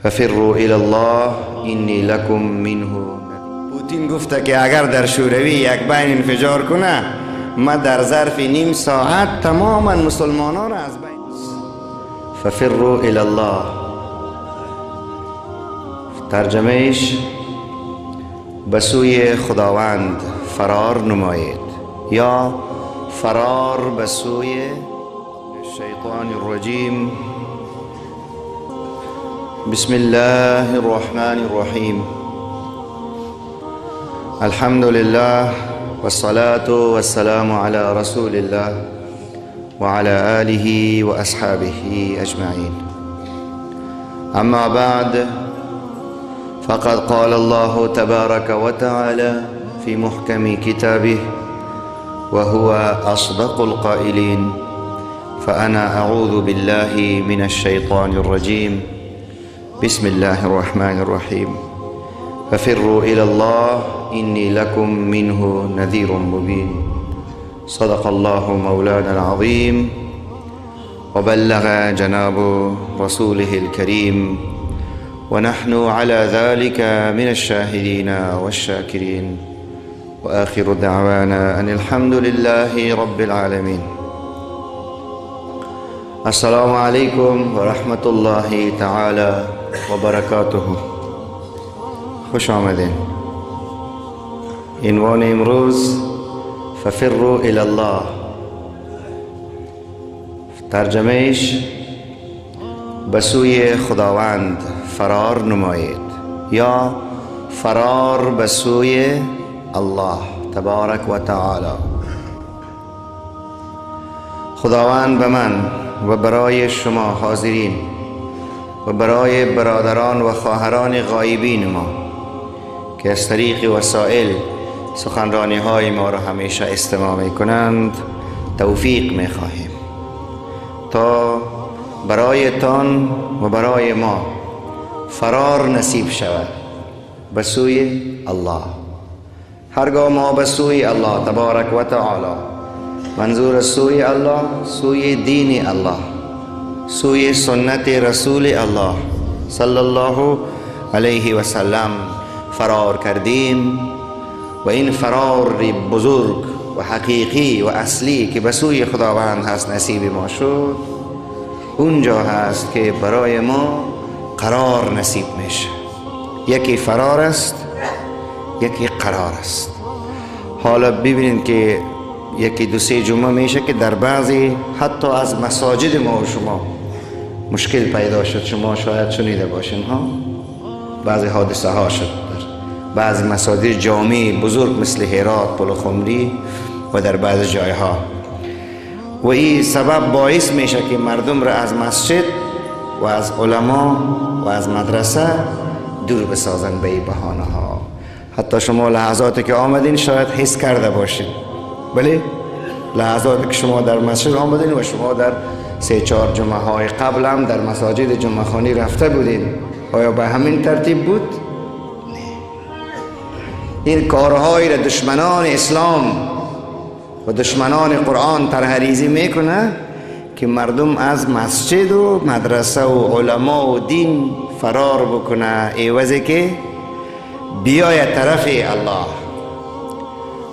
ففروا الى الله اینی لکم منه. پوتین گفته که اگر در شوروی یک بین انفجار کنه، ما در ظرف نیم ساعت تماما مسلمانان را از بین. ففروا الى الله، ترجمهش به سوی خداوند فرار نمایید یا فرار به سوی الشیطان الرجیم. بسم الله الرحمن الرحیم. الحمد لله والصلاة والسلام على رسول الله وعلى آله وأصحابه أجمعين. أما بعد، فقد قال الله تبارك وتعالى في محكم كتابه وهو أصدق القائلين: فأنا أعوذ بالله من الشيطان الرجيم. بسم الله الرحمن الرحيم. ففروا إلى الله إني لكم منه نذير مبين. صدق الله مولانا العظيم وبلغ جناب رسوله الكريم، ونحن على ذلك من الشاهدين والشاكرين، وآخر دعوانا أن الحمد لله رب العالمين. السلام عليكم ورحمة الله تعالى وبركاته. خوش آمدین. عنوان امروز ففروا الى الله، ترجمهش به سوی خداوند فرار نمایید یا فرار به سوی الله تبارک و تعالی. خداوند به من و برای شما حاضرین و برای برادران و خواهران غایبین ما که از طریق وسایل سخنرانی های ما را همیشه استماع می کنند توفیق می خواهیم تا برایتان و برای ما فرار نصیب شود به سوی الله. هرگاه ما به سوی الله تبارک و تعالی، منظور سوی الله سوی دین الله، سوی سنت رسول الله صلی الله علیه و سلم فرار کردیم و این فرار بزرگ و حقیقی و اصلی که به سوی خداوند هست نصیب ما شد، اونجا هست که برای ما قرار نصیب میشه. یکی فرار است، یکی قرار است. حالا ببینید که یکی دو سه جمعه میشه که در بعضی حتی از مساجد ما و شما مشکل پیدا شد. شما شاید شنیده باشین ها، بعضی حادثه ها شد در بعضی مساجد جامع بزرگ مثل هرات، پلخمری و در بعضی جایها، و این سبب باعث میشه که مردم را از مسجد و از علما و از مدرسه دور بسازن به این بهانه ها. حتی شما لحظاتی که آمدین شاید حس کرده باشید، بله لحظاتی که شما در مسجد آمدین و شما در 3-4 جمعه های قبل هم در مساجد جمعه خانی رفته بودین، آیا به همین ترتیب بود؟ نه. این کارهایی را دشمنان اسلام و دشمنان قرآن طرحریزی میکنه که مردم از مسجد و مدرسه و علما و دین فرار بکنه، عوضی که بیاید طرف الله.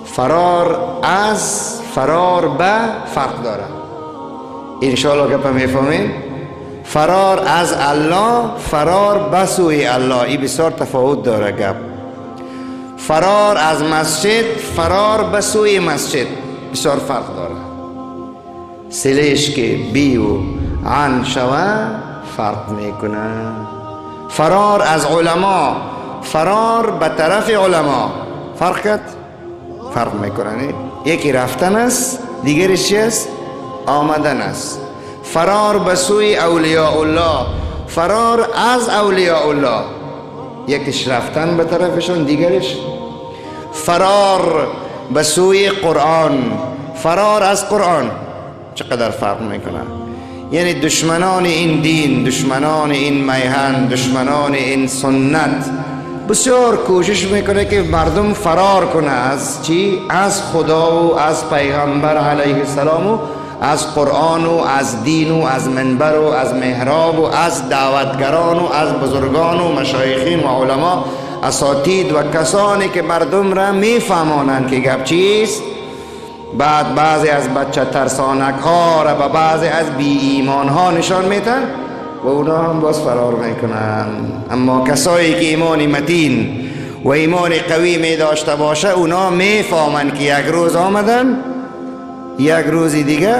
فرار از فرار به فرق داره. انشاءالله گپ میفهمیم. فرار از الله، فرار به سوی الله، این بسیار تفاوت داره گپ. فرار از مسجد، فرار به سوی مسجد بسیار فرق داره. سلش که بی و عن شوه فرق میکنه. فرار از علما، فرار به طرف علما فرق میکنه. یکی رفتن است، دیگرش چی است؟ آمدن است. فرار به سوی اولیاء الله، فرار از اولیاء الله، یکیش رفتن به طرفشون، دیگرش فرار به سوی قرآن، فرار از قرآن. چقدر فرق میکنه. یعنی دشمنان این دین، دشمنان این میهن، دشمنان این سنت بسیار کوشش میکنه که مردم فرار کنه از چی؟ از خدا و از پیغمبر علیه السلام و از قرآن و از دین و از منبر و از محراب و از دعوتگران و از بزرگان و مشایخین و علما، اساتید و کسانی که مردم را میفهمانند که گپ چیست. بعد بعضی از بچه ترسانک ها را به بعضی از بی ایمان ها نشان میتن و اونا هم باز فرار میکنن. اما کسایی که ایمان متین و ایمان قوی می داشته باشه، اونا میفهمن که یک روز آمدن، یک روز دیگه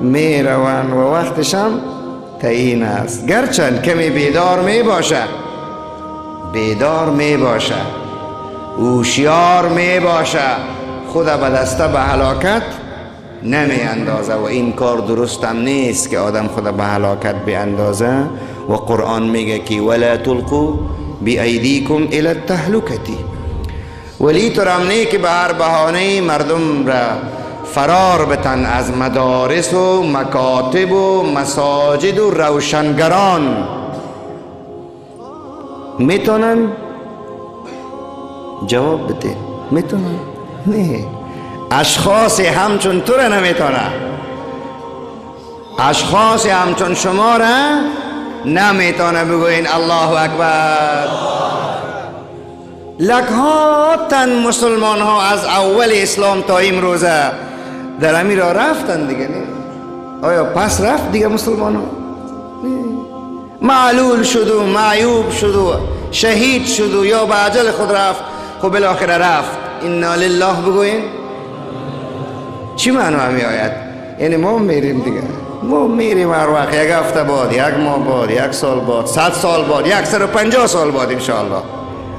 می روان و وقتش هم تعیین است. گرچند کمی بیدار می باشه، بیدار می باشه، هوشیار می باشه، خود به دسته به هلاکت نمی اندازه و این کار درست هم نیست که آدم خود به هلاکت بیاندازه. و قرآن میگه که ولا تلقوا بایدیکم الی التهلکه، ولی ترمنی که به هر بهانه مردم را فرار بتن از مدارس و مکاتب و مساجد و روشنگران. میتونن جواب بده؟ میتونن؟ نه. اشخاص همچون تو را نمیتونه، اشخاص همچون شما را نمیتونه. بگوین الله اکبر. لکها تن مسلمان ها از اول اسلام تا امروزه در امی را رفتن دیگه. نه آیا پس رفت دیگه مسلمان ها؟ معلول شد و معیوب شد و شهید شد و یا به اجل خود رفت. خب بالاخره رفت. انا لله بگوین. چی معنی همی آید؟ یعنی ما میریم دیگه، ما میریم هر وقت، یک هفته بعد، یک ماه بعد، یک سال بعد، 100 سال بعد، 150 سال بعد انشاءالله.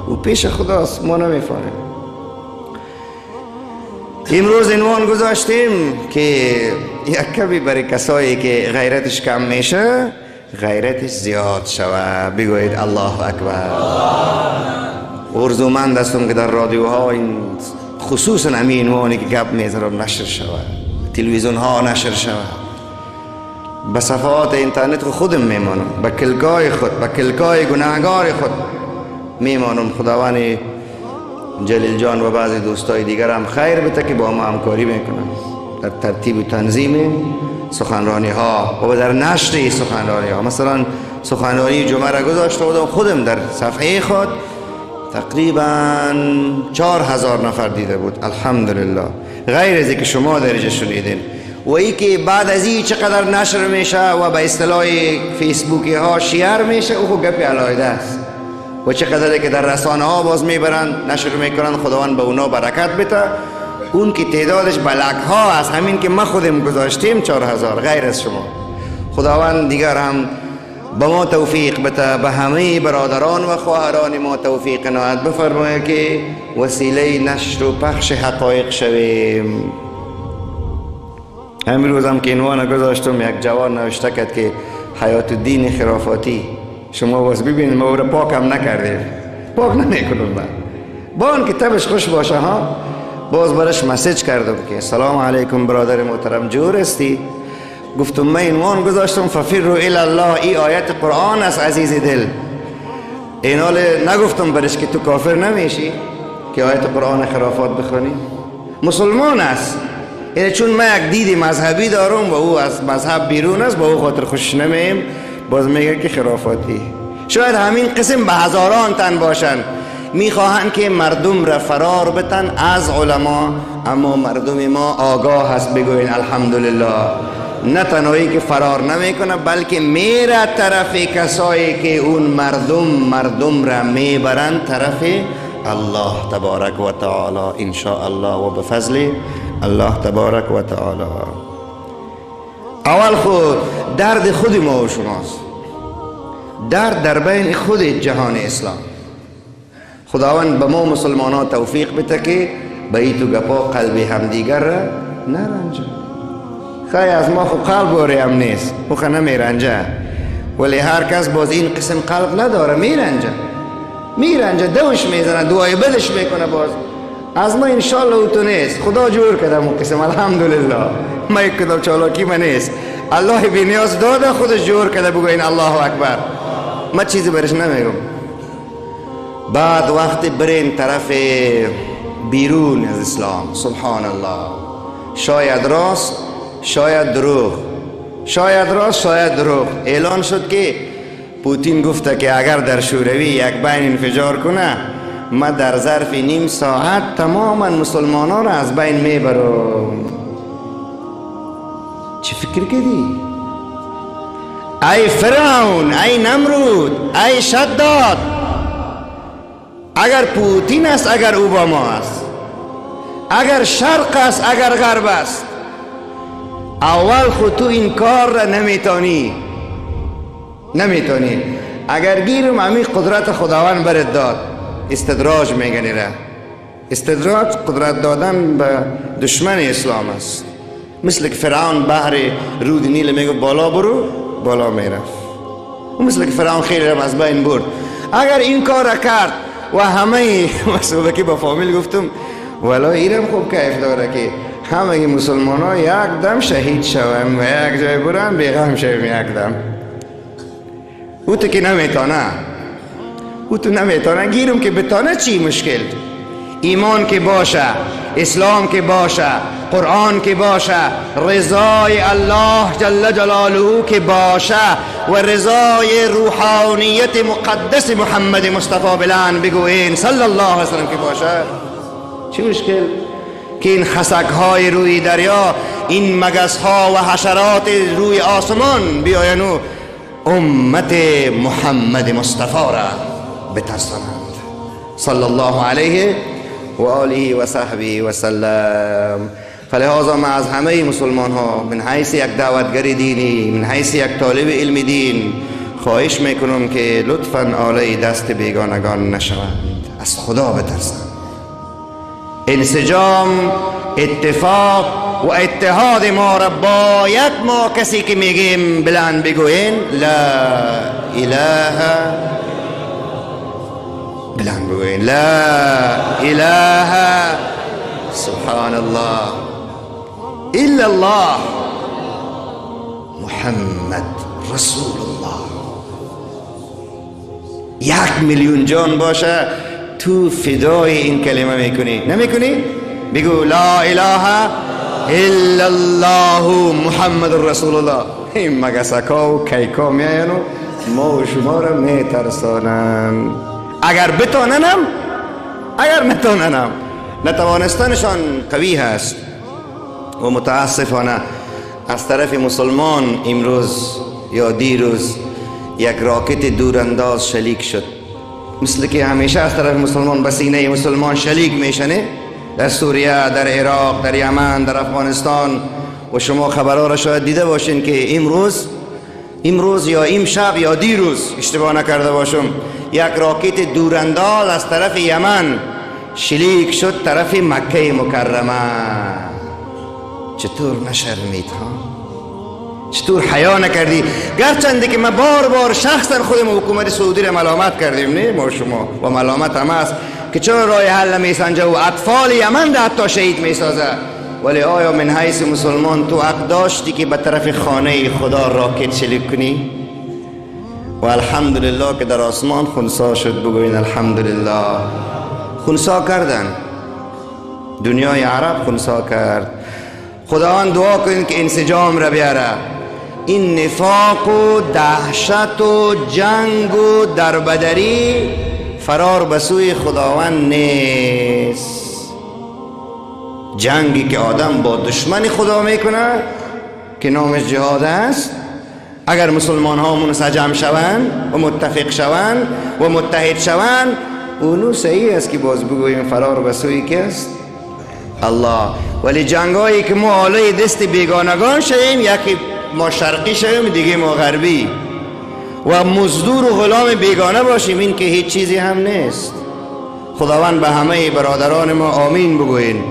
او پیش خداست، ما نمیفهمیم. امروز عنوان گذاشتیم که یک کمی برای کسایی که غیرتش کم میشه غیرتش زیاد شوه. بگوید الله اکبر. ارزومند هستم که در رادیوها این خصوصا همین عنوانی که گپ میزنم نشر شوه، تلویزیون ها نشر شوه، به صفحات اینترنت خودم میمانم، به کلکای خود، به کلکای گناهگار خود میمانم. خداوند جلیل جان و بعضی دوستای دیگر هم خیر بده که با ما همکاری میکنن در ترتیب و تنظیم سخنرانی ها و در نشر سخنرانی ها. مثلا سخنرانی جمعه را گذاشته بودم خودم در صفحه خود، تقریبا 4000 نفر دیده بود الحمدلله، غیر از که شما درجه شنیدین. و ای که بعد از این چقدر نشر میشه و به اصطلاح فیسبوکی ها شیر میشه، او گپی علاوه است. و چقدر که در رسانه ها باز میبرن نشر میکنن، خداوند به اونا برکت بده. اون که تعدادش بلک ها از همین که ما خودم گذاشتیم 4000 غیر از شما. خداوند دیگر هم به ما توفیق بده، به همه برادران و خواهران ما توفیق عنایت بفرمایه که وسیله نشر و پخش حقایق شویم. همین روز هم که عنوان گذاشتم یک جوان نوشته کرد که حیات الدین خرافاتی. شما باز ببینید ما او را پاک هم نکردیم، پاک نمیکنم با اون کتابش خوش باشه ها. باز برش مسیج کردم که سلام علیکم برادر محترم، جور استی؟ گفتم من عنوان گذاشتم ففروا الی الله، ای آیت قرآن است عزیز دل. این حال نگفتم برش که تو کافر نمیشی که آیت قرآن خرافات بخونی. مسلمان است، یعنی چون من یک دید مذهبی دارم و او از مذهب بیرون است، با او خاطر خوش نمیم، باز میگه که خرافاتی. شاید همین قسم به هزاران تن باشن میخواهند که مردم را فرار بتن از علما، اما مردم ما آگاه هست. بگوین الحمدلله. نه تنهایی که فرار نمیکنه بلکه میره طرف کسایی که اون مردم را میبرن طرف الله تبارک و تعالی ان شاء الله و بفضل الله تبارک و تعالی. اول خود درد خود ما و شماست، درد در بین خود جهان اسلام. خداوند به ما مسلمان ها توفیق بده که به این تو گپا قلب همدیگر را نرنجه. خیلی از ما خب قلب باری هم نیست، او خیلی نمیرنجه، ولی هر کس باز این قسم قلب نداره، میرنجه، دوش میزنه، دعای بدش میکنه. باز از ما انشالله او تو نیست، خدا جور کردم اون قسم الحمدلله. ما یک کدام چالاکی من نیست، الله بی نیاز داده خودش جور کرده. بگوین الله اکبر. ما چیزی برش نمیگم. بعد وقتی برین طرف بیرون از اسلام، سبحان الله، شاید راست شاید دروغ، شاید راست، شاید دروغ. اعلان شد که پوتین گفته که اگر در شوروی یک بین انفجار کنه ما در ظرف نیم ساعت تماما مسلمانان را از بین میبرم. چه فکر کردی؟ ای فرعون، ای نمرود، ای شداد، اگر پوتین است، اگر اوباما است، اگر شرق است، اگر غرب است، اول خود تو این کار را نمیتونی. اگر گیرم همی قدرت خداوند برد داد. استدراج میگنی را. استدراج قدرت دادن به دشمن اسلام است. مثل که فرعون بحر رود نیل میگو بالا برو، بالا میرفت. مثل که فرعون خیلی را از بین برد. اگر این کار را کرد و همه مسئوله که با فامیل گفتم ولی ایرم خوب کیف داره که همه مسلمان ها یک دم شهید شویم و یک جای برن بیغم شویم یک دم. او تو که نمیتانه، او تو نمیتانه. گیرم که بتانه چی مشکل؟ ایمان که باشه، اسلام که باشه، قرآن که باشه، رضای الله جل جلاله که باشه و رضای روحانیت مقدس محمد مصطفی بلند بگوین صلی الله علیه وسلم که باشه، چی مشکل؟ که این خسک های روی دریا، این مگس ها و حشرات روی آسمان بیاینو امت محمد مصطفی را بترسانند صلی الله علیه و آله و صحبه و سلم. فلهذا ما از همه مسلمان ها من حیث یک دعوتگر دینی، من حیث یک طالب علم دین خواهش میکنم که لطفاً آله دست بیگانگان نشوند، از خدا بترسند. انسجام، اتفاق و اتحاد ما را باید ما کسی که میگیم بلند بگوین لا اله، بلند بگوین لا اله سبحان الله الا الله محمد رسول الله. 1,000,000 جان باشه تو فدای این کلمه میکنی؟ نمیکنی؟ بگو لا اله الا الله محمد رسول الله. این مگسکا و کیکا میاینو ما و شما را میترسانن. اگر بتاننم، اگر نتاننم، نتوانستنشان قوی هست. و متاسفانه از طرف مسلمان امروز یا دیروز یک راکت دورانداز شلیک شد. مثل که همیشه از طرف مسلمان به سینه مسلمان شلیک میشنه، در سوریه، در عراق، در یمن، در افغانستان. و شما خبرها را شاید دیده باشین که امروز یا امشب یا دیروز اشتباه نکرده باشم یک راکت دورانداز از طرف یمن شلیک شد طرف مکه مکرمه. چطور نشرمید ها؟ چطور حیا نکردی؟ گرچنده که ما بار بار شخصا خودم حکومت سعودی را ملامت کردیم، نه ما شما، و ملامت هم است که چرا راه حل میسنجه و اطفال یمن را حتی شهید میسازه. ولی آیا من حیث مسلمان تو حق داشتی که به طرف خانه خدا راکت شلیک کنی؟ و الحمدلله که در آسمان خنثی شد. بگوین الحمدلله. خنثی کردن، دنیای عرب خنثی کرد. خداوند دعا کنید که انسجام را بیاره. این نفاق و دهشت و جنگ و دربدری فرار به سوی خداوند نیست. جنگی که آدم با دشمن خدا میکنه که نامش جهاد است، اگر مسلمان ها منسجم شوند و متفق شوند و متحد شوند، اونو صحیح است که باز بگوییم فرار به سوی کیست؟ الله. ولی جنگایی که ما آله دست بیگانگان شویم، یکی ما شرقی شویم دیگه ما غربی و مزدور و غلام بیگانه باشیم، این که هیچ چیزی هم نیست. خداوند به همه برادران ما آمین بگوین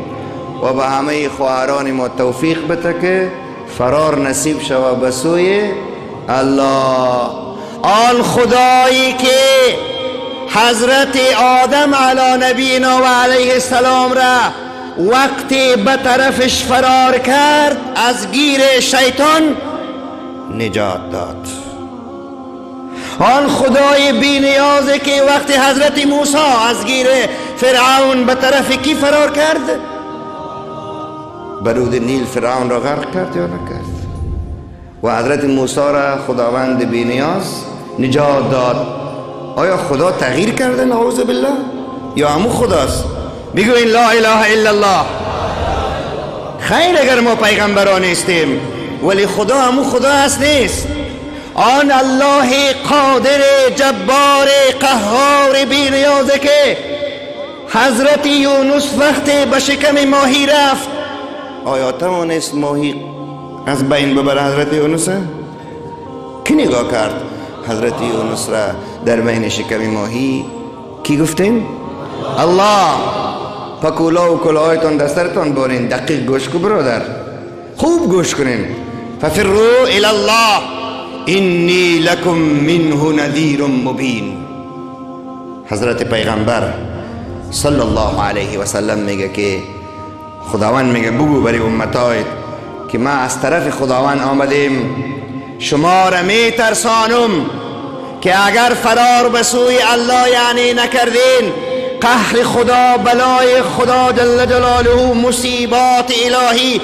و به همه خواهران ما توفیق بده که فرار نصیب شود به سوی الله. آن خدایی که حضرت آدم علی نبینا و علیه السلام را وقتی به طرفش فرار کرد از گیر شیطان نجات داد. آن خدای بی نیازه که وقتی حضرت موسی از گیر فرعون به طرف کی فرار کرد؟ برود نیل فرعون را غرق کرد یا نکرد؟ و حضرت موسی را خداوند بی‌نیاز نجات داد. آیا خدا تغییر کرده نعوذ بالله یا همون خداست؟ بگوین لا اله الا الله. خیر اگر ما پیغمبران نیستیم ولی خدا همون خدا هست نیست. آن الله قادر جبار قهار بی‌نیازه که حضرت یونس وقتی به شکم ماهی رفت، آیا توانست ماهی از بین ببره حضرت یونس؟ کی نگاه کرد حضرت یونس را در بین شکم ماهی؟ کی گفتین؟ الله. پکولا و کلاهایتان دسترتان بارین. دقیق گوش کن برادر، خوب گوش کنین. ففروا الی الله انی لکم منه نذیر مبین. حضرت پیغمبر صلی الله علیه و سلم میگه که خداوند میگه بگو برای امتایت که ما از طرف خداوند آمدیم، شما را میترسانم که اگر فرار به سوی الله یعنی نکردین، قهر خدا، بلای خدا جل جلاله، مصیبات الهی،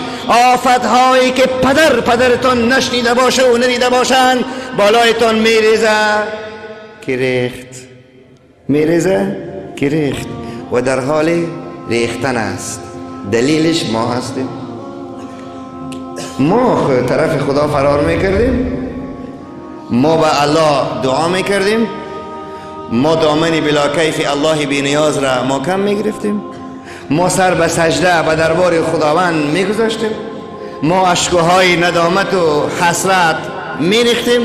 آفتهایی که پدرتان نشنیده باشه و ندیده باشند بالایتان میریزه که ریخت، میریزه که ریخت و در حال ریختن است. دلیلش ما هستیم. ما طرف خدا فرار میکردیم، ما به الله دعا میکردیم، ما دامن بلا کیف الله بی نیاز را محکم میگرفتیم، ما سر به سجده به دربار خداوند میگذاشتیم، ما اشکهای ندامت و حسرت میریختیم،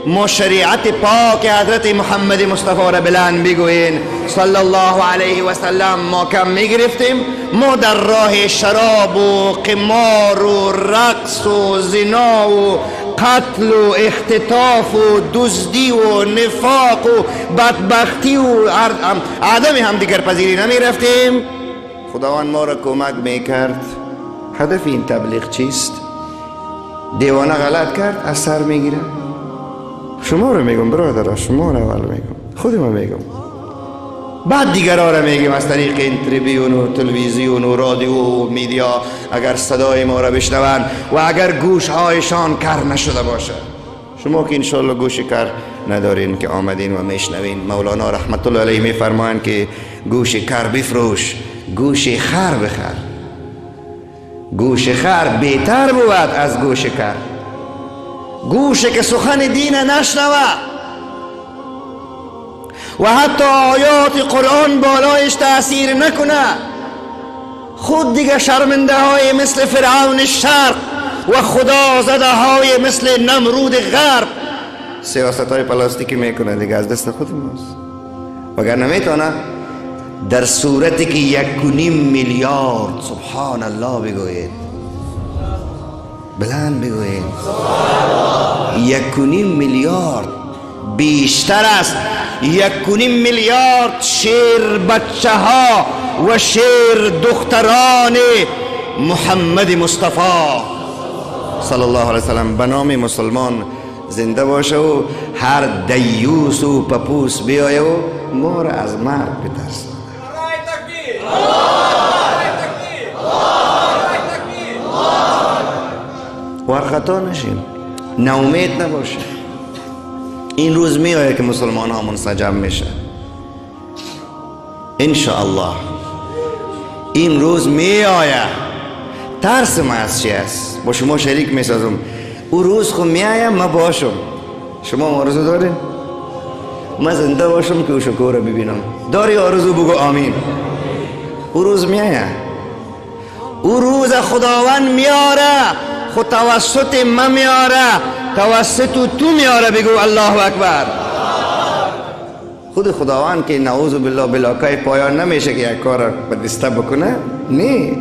ما شریعت پاک حضرت محمد مصطفی را بلند بگوییم صلی الله علیه و سلم محکم میگرفتیم، ما در راه شراب و قمار و رقص و زنا و قتل و اختطاف و دزدی و نفاق و بدبختی و عدم همدیگر پذیری نمی رفتیم. خداوند ما را کمک میکرد. هدف این تبلیغ چیست؟ دیوانه غلط کرد از سر میگیره. شما رو میگم برادر، شما رو اول میگم، خود ما میگم، بعد دیگرها را میگیم از طریق این تلویزیون و تلویزیون و رادیو و میدیا اگر صدای ما را بشنوند و اگر گوشهایشان کر نشده باشه. شما که انشالله گوش کر ندارین که آمدین و میشنوین. مولانا رحمت الله علیه میفرمایند که گوش کر بفروش، گوش خر بخر. گوش خر بهتر بود از گوش کر. گوش که سخن دین نشنوه و حتی آیات قرآن بالایش تأثیر نکنه، خود دیگه شرمنده های مثل فرعون شرق و خدا زده های مثل نمرود غرب سیاست های پلاستیکی میکنه دیگه، از دست خود ماست. وگر نمیتونه در صورتی که 1.5 میلیارد سبحان الله بگوید، بلند بگوید 1.5 میلیارد بیشتر است. 1.5 میلیارد شیر بچه ها و شیر دختران محمد مصطفی صلی الله علیه وسلم به نام مسلمان زنده باشه و هر دیوس و پپوس بیایه و ما را از مرگ بترسه. ورخطا نشیم، ناامید نباشه. این روز می آید که مسلمان ها منسجم میشه انشاءالله. این روز می آید. ترس ما از چی است؟ با شما شریک می سازم. او روز خود می آید ما باشم. شما آرزو دارین؟ ما زنده باشم که او شکر رو ببینم. داری آرزو بگو آمین. او روز می آید. او روز خداوند میاره، خود توسط ما میاره، توسط تو میاره. بگو الله اکبر. خود خداوند که نعوذ بالله بلاکای پایان نمیشه که یک کار به دسته بکنه. نه،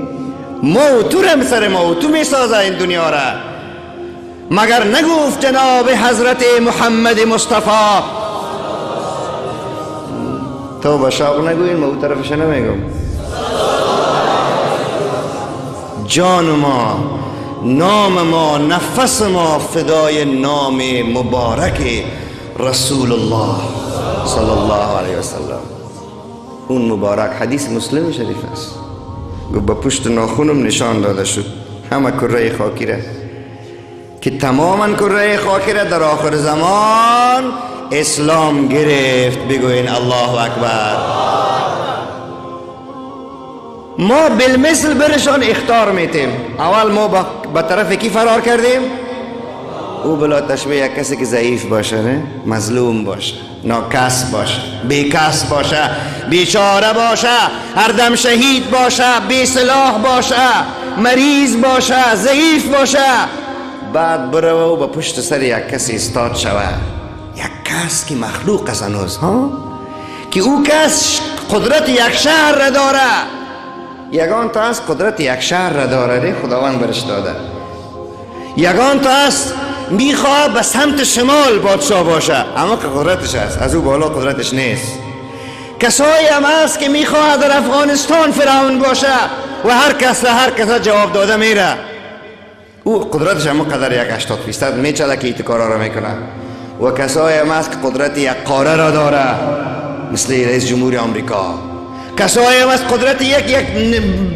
ما تو رم سر ما تو میسازه این دنیا را. مگر نگفت جناب حضرت محمد مصطفی تو با شاق نگوین، ما او طرفش نمیگم. جان ما، نام ما، نفس ما فدای نام مبارک رسول الله صلی الله علیه و سلم. اون مبارک حدیث مسلم شریف است. گفت با پشت ناخونم نشان داده شد همه کره خاکی را که تماما کره خاکی را در آخر زمان اسلام گرفت. بگوین الله اکبر. ما بالمثل برشان اختار میتیم. اول ما به طرف کی فرار کردیم؟ او بلا تشبیه کسی که ضعیف باشه، نه؟ مظلوم باشه، ناکس باشه، بیکس باشه، بیچاره باشه، هر دم شهید باشه، بی سلاح باشه، مریض باشه، ضعیف باشه. بعد بره و به پشت سر یک کسی استاد شوه، یک کس که مخلوق است هنوز، که او کس قدرت یک شهر را داره. یگان تا است قدرت یک شهر را داره، خداوند برش داده. یگان تا است میخواه به سمت شمال بادشاه باشه، اما که قدرتش است، از او بالا قدرتش نیست. کسایی هم هست که میخواه در افغانستان فرعون باشه و هر کس جواب داده میره. او قدرتش هم قدر یک 80% میچله که ایتکارا را میکنه. و کسایی هم هست که قدرت یک قاره را داره، مثل رئیس جمهوری آمریکا. کسایی هم هست قدرت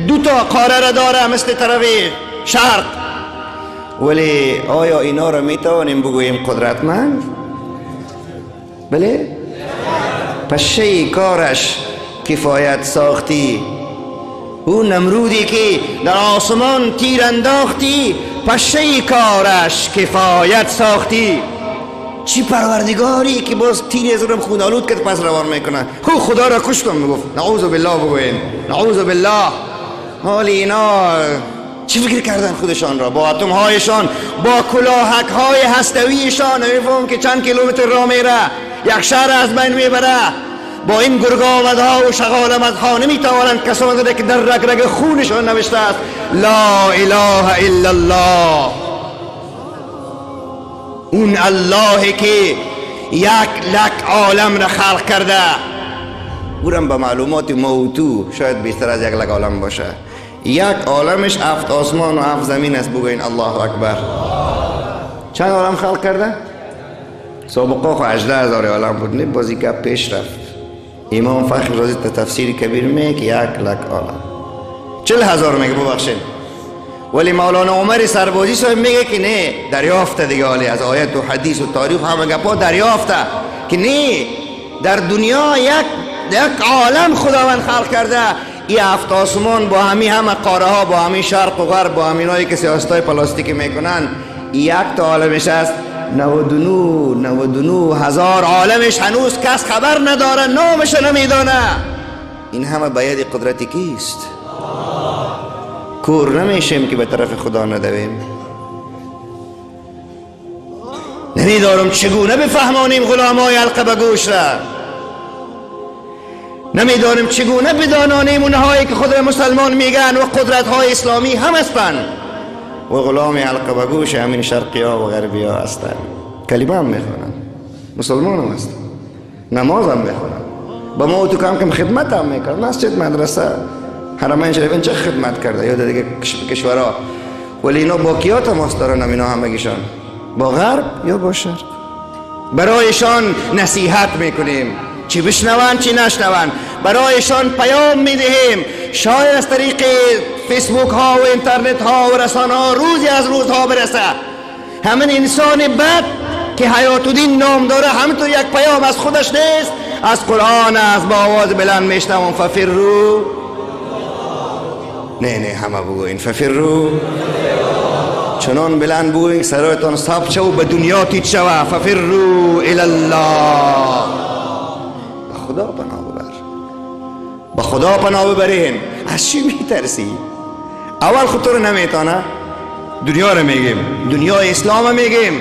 دو تا قاره را داره، مثل طرف شرق. ولی آیا اینا را میتوانیم بگوییم قدرتمند؟ بله؟ پشه کارش کفایت ساختی. او نمرودی که در آسمان تیر انداختی، پشه کارش کفایت ساختی. چی پروردگاری که باز تیر از اونم خون آلود کرد پس روان میکنه. خدا را کش کن میگفت. نعوذ بالله بگوین، نعوذ بالله. حالی اینا چی فکر کردن خودشان را؟ با اتم هایشان، با کلاهک های هستویشان، میفهم که چند کیلومتر راه میره، یک شهر از بین میبره. با این گرگامدها و شغالمدها نمیتوانند کسانی را که در رگ رگ خونشان نوشته است لا اله الا الله. اون اللهی که 100,000 عالم را خلق کرده. اونم به معلومات موتو شاید بیشتر از 100,000 عالم باشه. یک عالمش 7 آسمان و 7 زمین است. بگوین الله اکبر. چند عالم خلق کرده؟ سابقا خو 18,000 عالم بود، نه بازی که پیش رفت. امام فخر رازی تفسیر کبیر میگه که 100,000 عالم، 40,000 میگه ببخشید. ولی مولانا عمر سربازی صاحب میگه که نه، دریافته دیگه، حالی از آیت و حدیث و تاریخ همه گپا دریافته که نه، در دنیا یک عالم خداوند خلق کرده. این 7 آسمان با همه قاره ها، با همین شرق و غرب، با همینایی که سیاستای پلاستیکی میکنن، یک تا عالمش است. 99 هزار عالمش هنوز کس خبر نداره، نامش نمیدانه. این همه به ید قدرتی کیست؟ کور نمیشیم که به طرف خدا ندویم. نمیدارم چگونه بفهمانیم غلامای حلقه به گوش را. نمیدانیم چگونه بدانانیم اونهایی که خود مسلمان میگن و قدرت های اسلامی هم هستن و غلام حلقه به گوش همین شرقی ها و غربی ها هستن. کلمه هم میخونن، مسلمان هم هستن، نماز هم میخونن، با ما تو کم خدمت هم میکنن. مسجد، مدرسه، حرمین شریفین چه خدمت کرده یا دیگه کشورها. ولی اینا باقیات هم هست دارن، اینا همگیشان با غرب یا با شرق. برایشان نصیحت میکنیم، چی بشنون چی نشنون، برایشان پیام میدهیم. شاید از طریق فیسبوک ها و اینترنت ها و رسانه ها روزی از روزها برسه همین انسان بد که حیات الدین نام داره همینطور یک پیام از خودش نیست، از قرآن است، با آواز بلند میشنوم ففروا. نه همه بگوین ففروا، چنان بلند بگوین سرایتان صاف شو به دنیا تیت شوه. ففروا الی الله. به خدا پناه ببر، به خدا پناه ببرین. از چی میترسی؟ اول خود رو نمیتانه، دنیا رو میگیم، دنیا اسلام میگیم،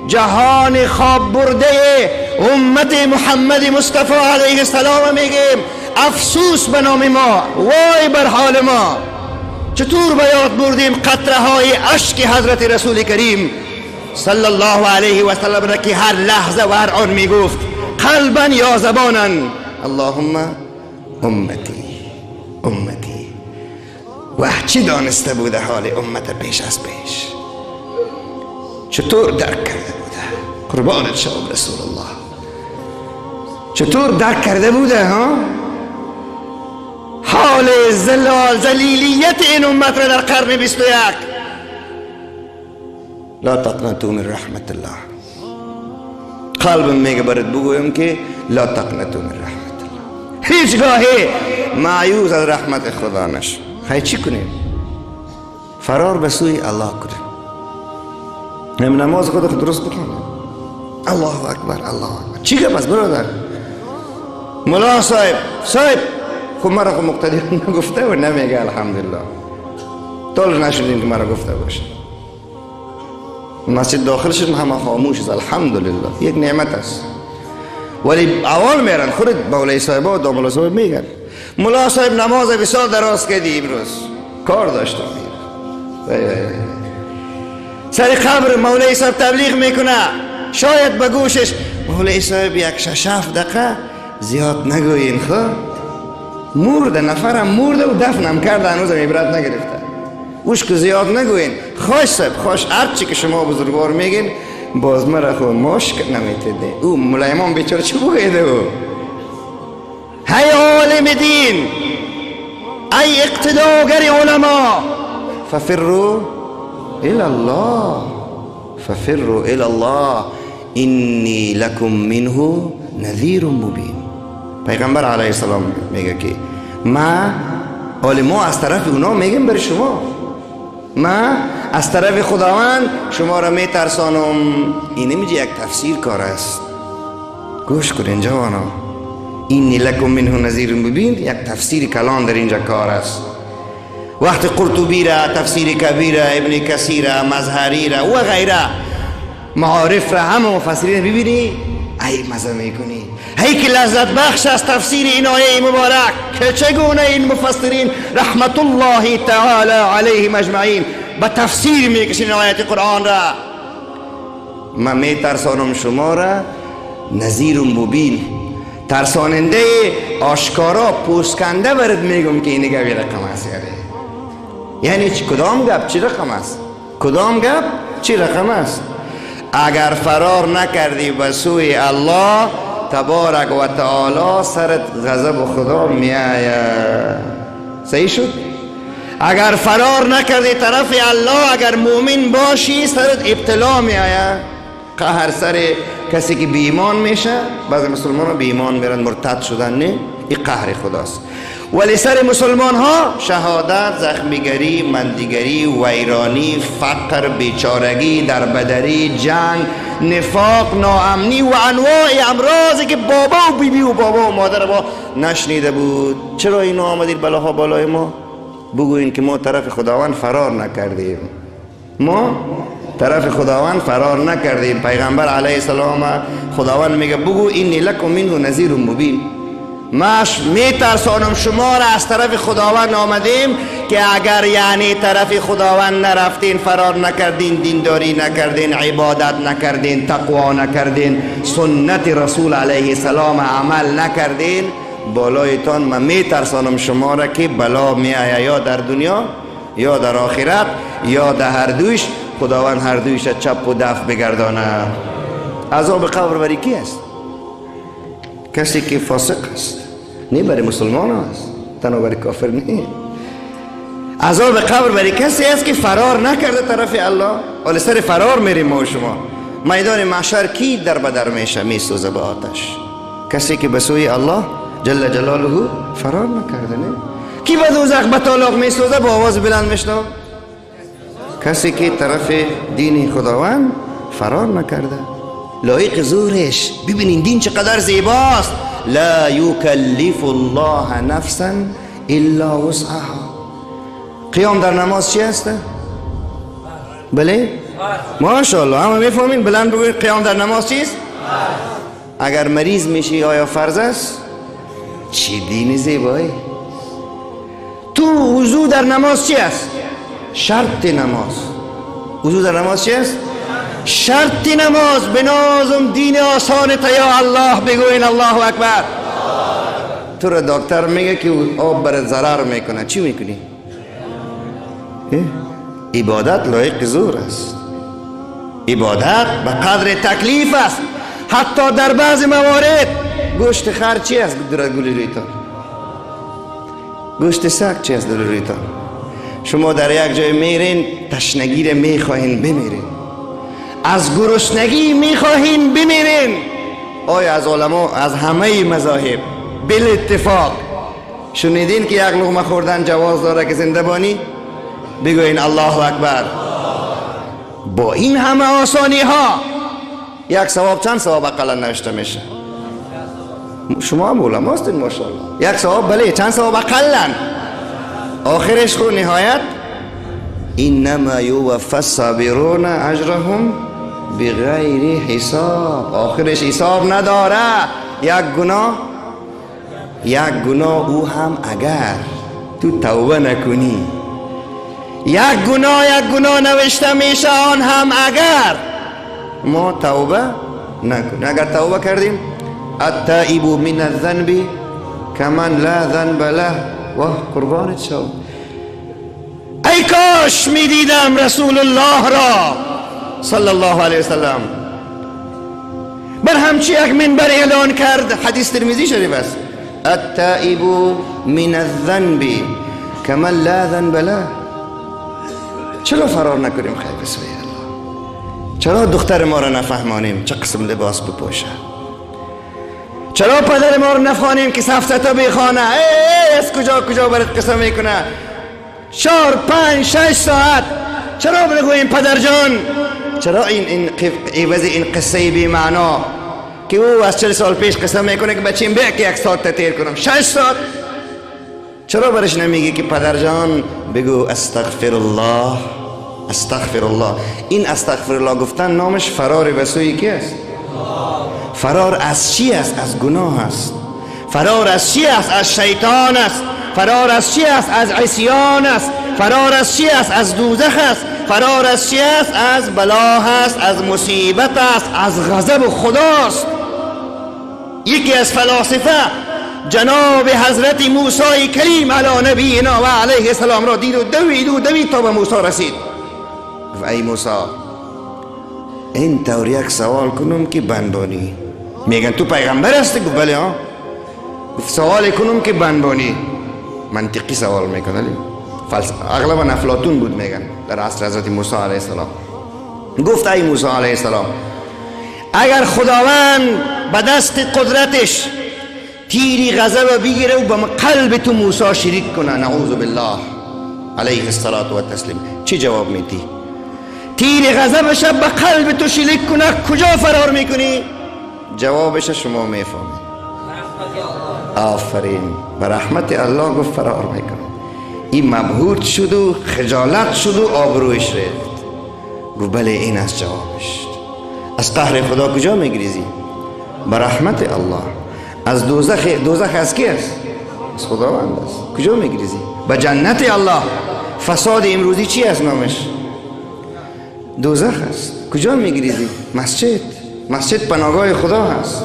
جهان خواب برده امت محمد مصطفی علیه السلام میگیم. افسوس به نام ما، وای بر حال ما. چطور به یاد بردیم قطره های اشک حضرت رسول کریم صلی الله علیه و سلم را که هر لحظه و هر آن میگفت قلبا یا زبانا اللهم امتی امتی. و چی دانسته بوده حال امت پیش از پیش، چطور درک کرده بوده. قربانت شوم رسول الله، چطور درک کرده بوده ها. حال ذلیلیت این امت را در قرن 21. لا تقنطوا من رحمت الله. قلبم میگه برات بگویم که لا تقنطوا من رحمت الله. هیچگاهی مایوس از رحمت خدا نشو. خیلی چی کنیم؟ فرار به سوی الله کنیم. هم نماز خود درست بکنیم. الله اکبر الله اکبر. چی گپ است برادر؟ مولا صاحب خب مرا خب مقتدی نگفته و نمیگه الحمدلله. طول نشدیم که مرا گفته باشه. مسجد داخل شدیم همه خاموش است الحمدلله. یک نعمت است. ولی اول میرن خود مولای صاحب و دامولا صاحب میگن مولا صاحب نماز بسیار دراز کردی امروز کار داشتم. سر قبر مولای صاحب تبلیغ میکنه شاید به گوشش مولای صاحب یک 6-7 دقیقه زیاد نگوین خب مرده نفرم مرده و دفنم کرده هنوزم عبرت نگرفته اوش که زیاد نگوین. خوش صاحب خوش هرچی که شما بزرگوار میگین باز مرا خود مشک نمیتده. او مولا امام بیچاره چی بگیده او؟ های عالم دین ای اقتداگر علما ففروا الى الله ففروا الى الله انی لکم منه نذیر مبین. پیغمبر علیه السلام میگه که ما علما از طرف اونا میگم بر شما ما از طرف خداوند شما را میترسانم. این میگه یک تفسیر کار است. گوش کنین جوانا اینی لکم منه نذیر مبین یک تفسیر کلان در اینجا کار است. وقت قرطبی را تفسیر کبیر را ابن کثیر را مظهری را و غیره معارف را همه مفسرین ببینی ای مزه میکنی هی که لذت بخش از تفسیر این آیه مبارک که چگونه این مفسرین رحمت الله تعالی علیهم اجمعین به تفسیر میکشین آیات قرآن را. من میترسانم شما را نذیر مبین ترساننده آشکارا پوسکنده برد میگم که این گوی رقم است. یعنی کدام گپ چی رقم است؟ کدام گپ چی رقم است؟ اگر فرار نکردی به سوی الله تبارک و تعالی سرت غضب خدا میآید. صحیح شد؟ اگر فرار نکردی طرف الله اگر مؤمن باشی سرت ابتلا میآید. قهر سر کسی که بی ایمان میشه بعضی مسلمان ها بی ایمان میرن مرتد شدن نه این قهر خداست. ولی سر مسلمان ها شهادت زخمیگری مندیگری ویرانی فقر بیچارگی دربدری جنگ نفاق ناامنی و انواع امراضی که بابا و بیبی و بابا و مادر ما نشنیده بود. چرا اینا آمدید بلاها بالای ما؟ بگوین که ما طرف خداوند فرار نکردیم. ما طرف خداوند فرار نکردیم. پیغمبر علیه السلام خداوند میگه بگو اینی لکم منه نذیر مبین. ماش میترسانم شما را از طرف خداوند آمدیم که اگر یعنی طرف خداوند نرفتین فرار نکردین دینداری نکردین عبادت نکردین تقوا نکردین سنت رسول علیه السلام عمل نکردین بالایتان من میترسانم شما را که بلا میآید یا در دنیا یا در آخرت یا در هر دویش. خداوند هر دویش چپ و دف بگردانه. عذاب قبر برای کی است؟ کسی که فاسق است نه برای مسلمان است تنها برای کافر نه. عذاب قبر برای کسی است که فرار نکرده طرف الله. ولی سر فرار میریم ما و شما. میدان محشر کی در بدر میشه میسوزه به آتش؟ کسی که به سوی الله جل جلاله فرار نکرده نه. کی به دوزخ به طلاق میسوزه با آواز بلند میشنو؟ کسی که طرف دین خداوند فرار نکرده. لایق زورش. ببینین دین چقدر زیباست. لا یکلف الله نفسا الا وسعها. قیام در نماز چی هست؟ بله؟ ماشاءالله همه میفهمین. بلند بگوید قیام در نماز چیست؟ اگر مریض میشی آیا فرض است؟ چی دین زیبایی. تو وضو در نماز چی است؟ شرط نماز. وضو در نماز چی است؟ شرط نماز. بنازم دین آسان تا یا الله بگوین الله اکبر. تو را دکتر میگه که آب برات ضرر میکنه چی میکنی؟ عبادت لایق زور است. عبادت به قدر تکلیف است. حتی در بعض موارد گوشت خر چی است؟ گولی ریتا گوشت سگ چی است در رویتان؟ شما در یک جای میرین تشنگی را میخواهین بمیرین، از گرسنگی میخواهین بمیرین. آیا از علما از همه مذاهب بل اتفاق شنیدین که یک لقمه خوردن جواز داره که زنده بانی؟ بگوین الله اکبر. با این همه آسانی ها یک ثواب چند ثواب اقلا نوشته میشه؟ شما هم علما هستین ماشاءالله. یک ثواب بله، چند ثواب اقلا؟ آخرش خو نهایت انما یوفی الصابرون اجرهم بغیر حساب. آخرش حساب نداره. یک گناه او هم اگر تو توبه نکنی، یک گناه نوشته میشه، آن هم اگر ما توبه نکنیم. اگر توبه کردیم التائب من الذنب کمن لا ذنب له و قربانت شو. ای کاش میدیدم رسول الله را صلی الله علیه وسلم بر همچی یک منبر اعلان کرد. حدیث ترمذی شریف است، التائب من الذنب کمن لا ذنب له. چرا فرار نکنیم خیر بسم الله؟ چرا دختر ما را نفهمانیم چه قسم لباس بپوشه؟ چرا پدر ما را نفهمانیم که سفسطه بخوانه؟ از کجا برات قسم میکنه 4 5 6 ساعت؟ چرا بگوییم پدر جان؟ چرا این عوض این قصه بی معنا که او از 40 سال پیش قسم میکنه که بچیم بیا که 1 ساعت تیر کنم 6 ساعت؟ چرا برش نمیگی که پدر جان بگو استغفر الله استغفر الله؟ این استغفر الله گفتن نامش فرار به سوی کی است؟ فرار از چی است؟ از گناه است. فرار از چی است؟ از شیطان است. فرار از چی است؟ از عصیان است. فرار از چی است؟ از دوزخ است. فرار از چی است؟ از بلا است، از مصیبت است، از غضب خداست. یکی از فلاسفه جناب حضرت موسی کریم علی نبینا و علیه السلام را دید و دوید تا به موسی رسید. و ای موسی این طور یک سوال کنم که بنبانی. میگن تو پیغمبر هستی؟ گفت بله. ها گفت سوال کنم که بنبانی. منطقی سوال میکنه، اغلبا افلاطون بود میگن در عصر حضرت موسی علیه السلام. گفت ای موسی علیه السلام اگر خداوند به دست قدرتش تیری غضب بگیره و به قلب تو موسی شریک کنه، نعوذ بالله علیه الصلاة و التسلیم، چی جواب میدی؟ تیر غضبش به قلب تو شلیک کنه کجا فرار میکنی؟ جوابش شما میفهمید. آفرین، به رحمت الله گفت فرار میکنه. این مبهوت شد و خجالت شد و آبرویش رفت. گفت بله این از جوابش. از قهر خدا کجا میگریزی؟ به رحمت الله. از دوزخ از کی است؟ از خداوند است. کجا میگریزی؟ به جنت الله. فساد امروزی چی است نامش؟ دوزخ است. کجا میگریزی؟ مسجد پناهگاه خدا هست،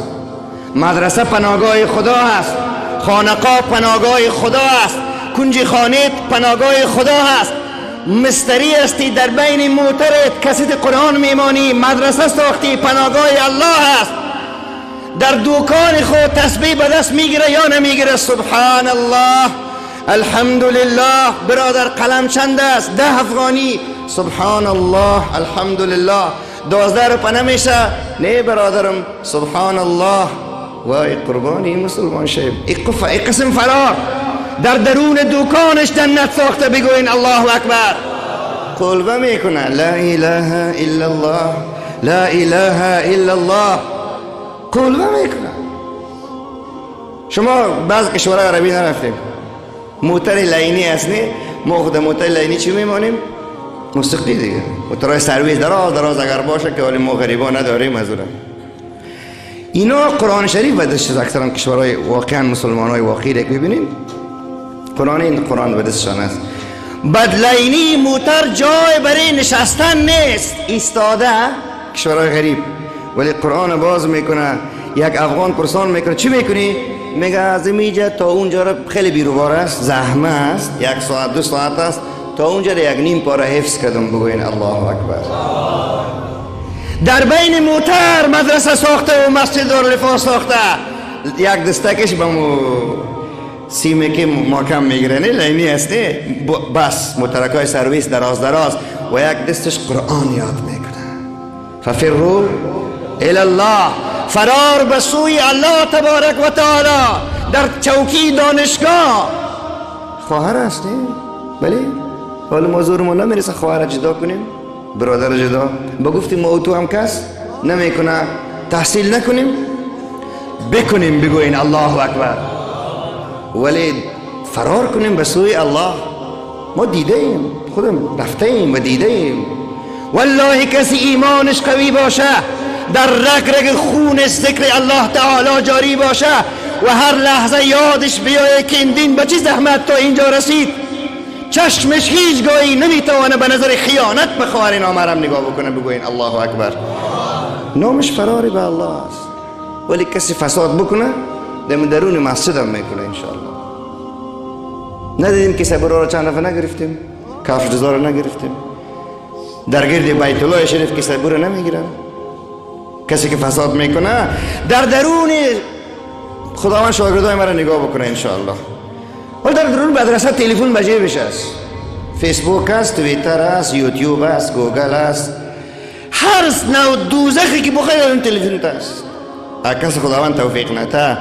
مدرسه پناهگاه خدا هست، خانقاه پناهگاه خدا هست، کنج خانه پناهگاه خدا هست. مستری هستی در بین موترت کسیت قرآن میمانی، مدرسه ساختی پناهگاه الله هست. در دوکان خود تسبیح به دست میگیره یا نمیگیره؟ سبحان الله الحمدلله. برادر قلم چند است؟ 10 افغانی. سبحان الله الحمدلله. 12 روپه نمیشه؟ نه برادرم سبحان الله. وای قربانی مسلمان شیب. ای قسم فرار در درون دوکانش جنت ساخته. بگوین الله اکبر. قلبه میکنه لا اله الا الله لا اله الا الله. قلبه میکنه. شما بعض کشورهای عربی نرفتیم، موتر لینی است نه؟ ما خود موتر لینی چی میمانیم؟ موسیقی دیگه. موترهای سرویس دراز اگر باشه که ولی ما غریبا نداریم از اون. اینا قرآن شریف به دستش اکثرا کشورهای واقعا مسلمانای واقعی را ببینید قرآن به دستشان است. بدلینی موتر جای برای نشستن نیست، ایستاده کشورهای غریب. ولی قرآن باز میکنه. یک افغان پرسان میکنه چی میکنی؟ میگه از اینجا تا اونجا را خیلی بیروبار است، زحمه است، 1 ساعت 2 ساعت است، تا اونجا را 1 نیم پاره حفظ کردم. بگوین الله اکبر. در بین موتر مدرسه ساخته و مسجد دارالرفاه ساخته. یک دستکش به سیمی که محکم میگیره نه لینی هست نه بس مترکای سرویس دراز و یک دستش قرآن یاد میکنه. ففروا الی الله، فرار به سوی الله تبارک و تعالی. در چوکی دانشگاه خواهر هست نه؟ بله حالا ما زورمون نمیرسه خواهر جدا کنیم، برادر جدا بگفتیم ما تو هم کس نمیکنه تحصیل نکنیم، بکنیم بگوین الله اکبر، ولی فرار کنیم به سوی الله. ما دیدیم، خودم رفتیم و دیدیم. والله کسی ایمانش قوی باشه، در رگ رگ خونش ذکر الله تعالی جاری باشه و هر لحظه یادش بیایه که این دین به چه زحمت تا اینجا رسید، چشمش هیچگاهی نمیتوانه به نظر خیانت به خواهر نامحرم نگاه بکنه بگوین الله اکبر. نامش فراری به الله است. ولی کسی فساد بکنه درون مسجد هم میکنه انشاءالله. ندیدیم که سبرا را چند دفعه نگرفتیم، کفش جزا را نگرفتیم، در گرد بیت الله شریف که سبرا نمیگیرن. کسی که فساد میکنه در درون خداوند شاگردای مرا نگاه بکنه انشاءالله. ولی در درون مدرسه تلفن به جیبش است، فیسبوک است، توییتر است، یوتیوب است، گوگل است، هر نوع دوزخی که بخوای در اون تلفن است. اگر کس خداوند توفیق نده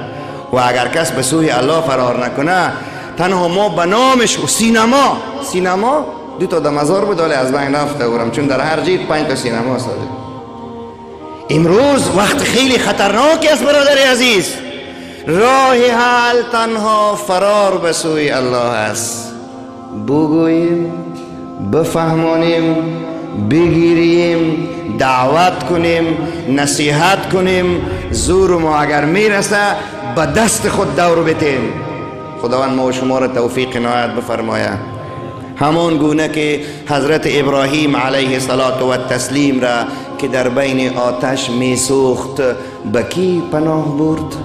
و اگر کس به سوی الله فرار نکنه، تنها ما به نامش و سینما 2 تا دمزار بود ولی از بین رفته اورم، چون در هر جیب 5 تا سینما ساده. امروز وقت خیلی خطرناکی است برادر عزیز. راه حل تنها فرار به سوی الله است. بگوییم، بفهمانیم، بگیریم، دعوت کنیم، نصیحت کنیم. زور ما اگر میرسه به دست خود دور بتیم. خداوند ما و شما را توفیق عنایت بفرماید. همان گونه که حضرت ابراهیم علیه السلام را که در بین آتش میسوخت به کی پناه برد؟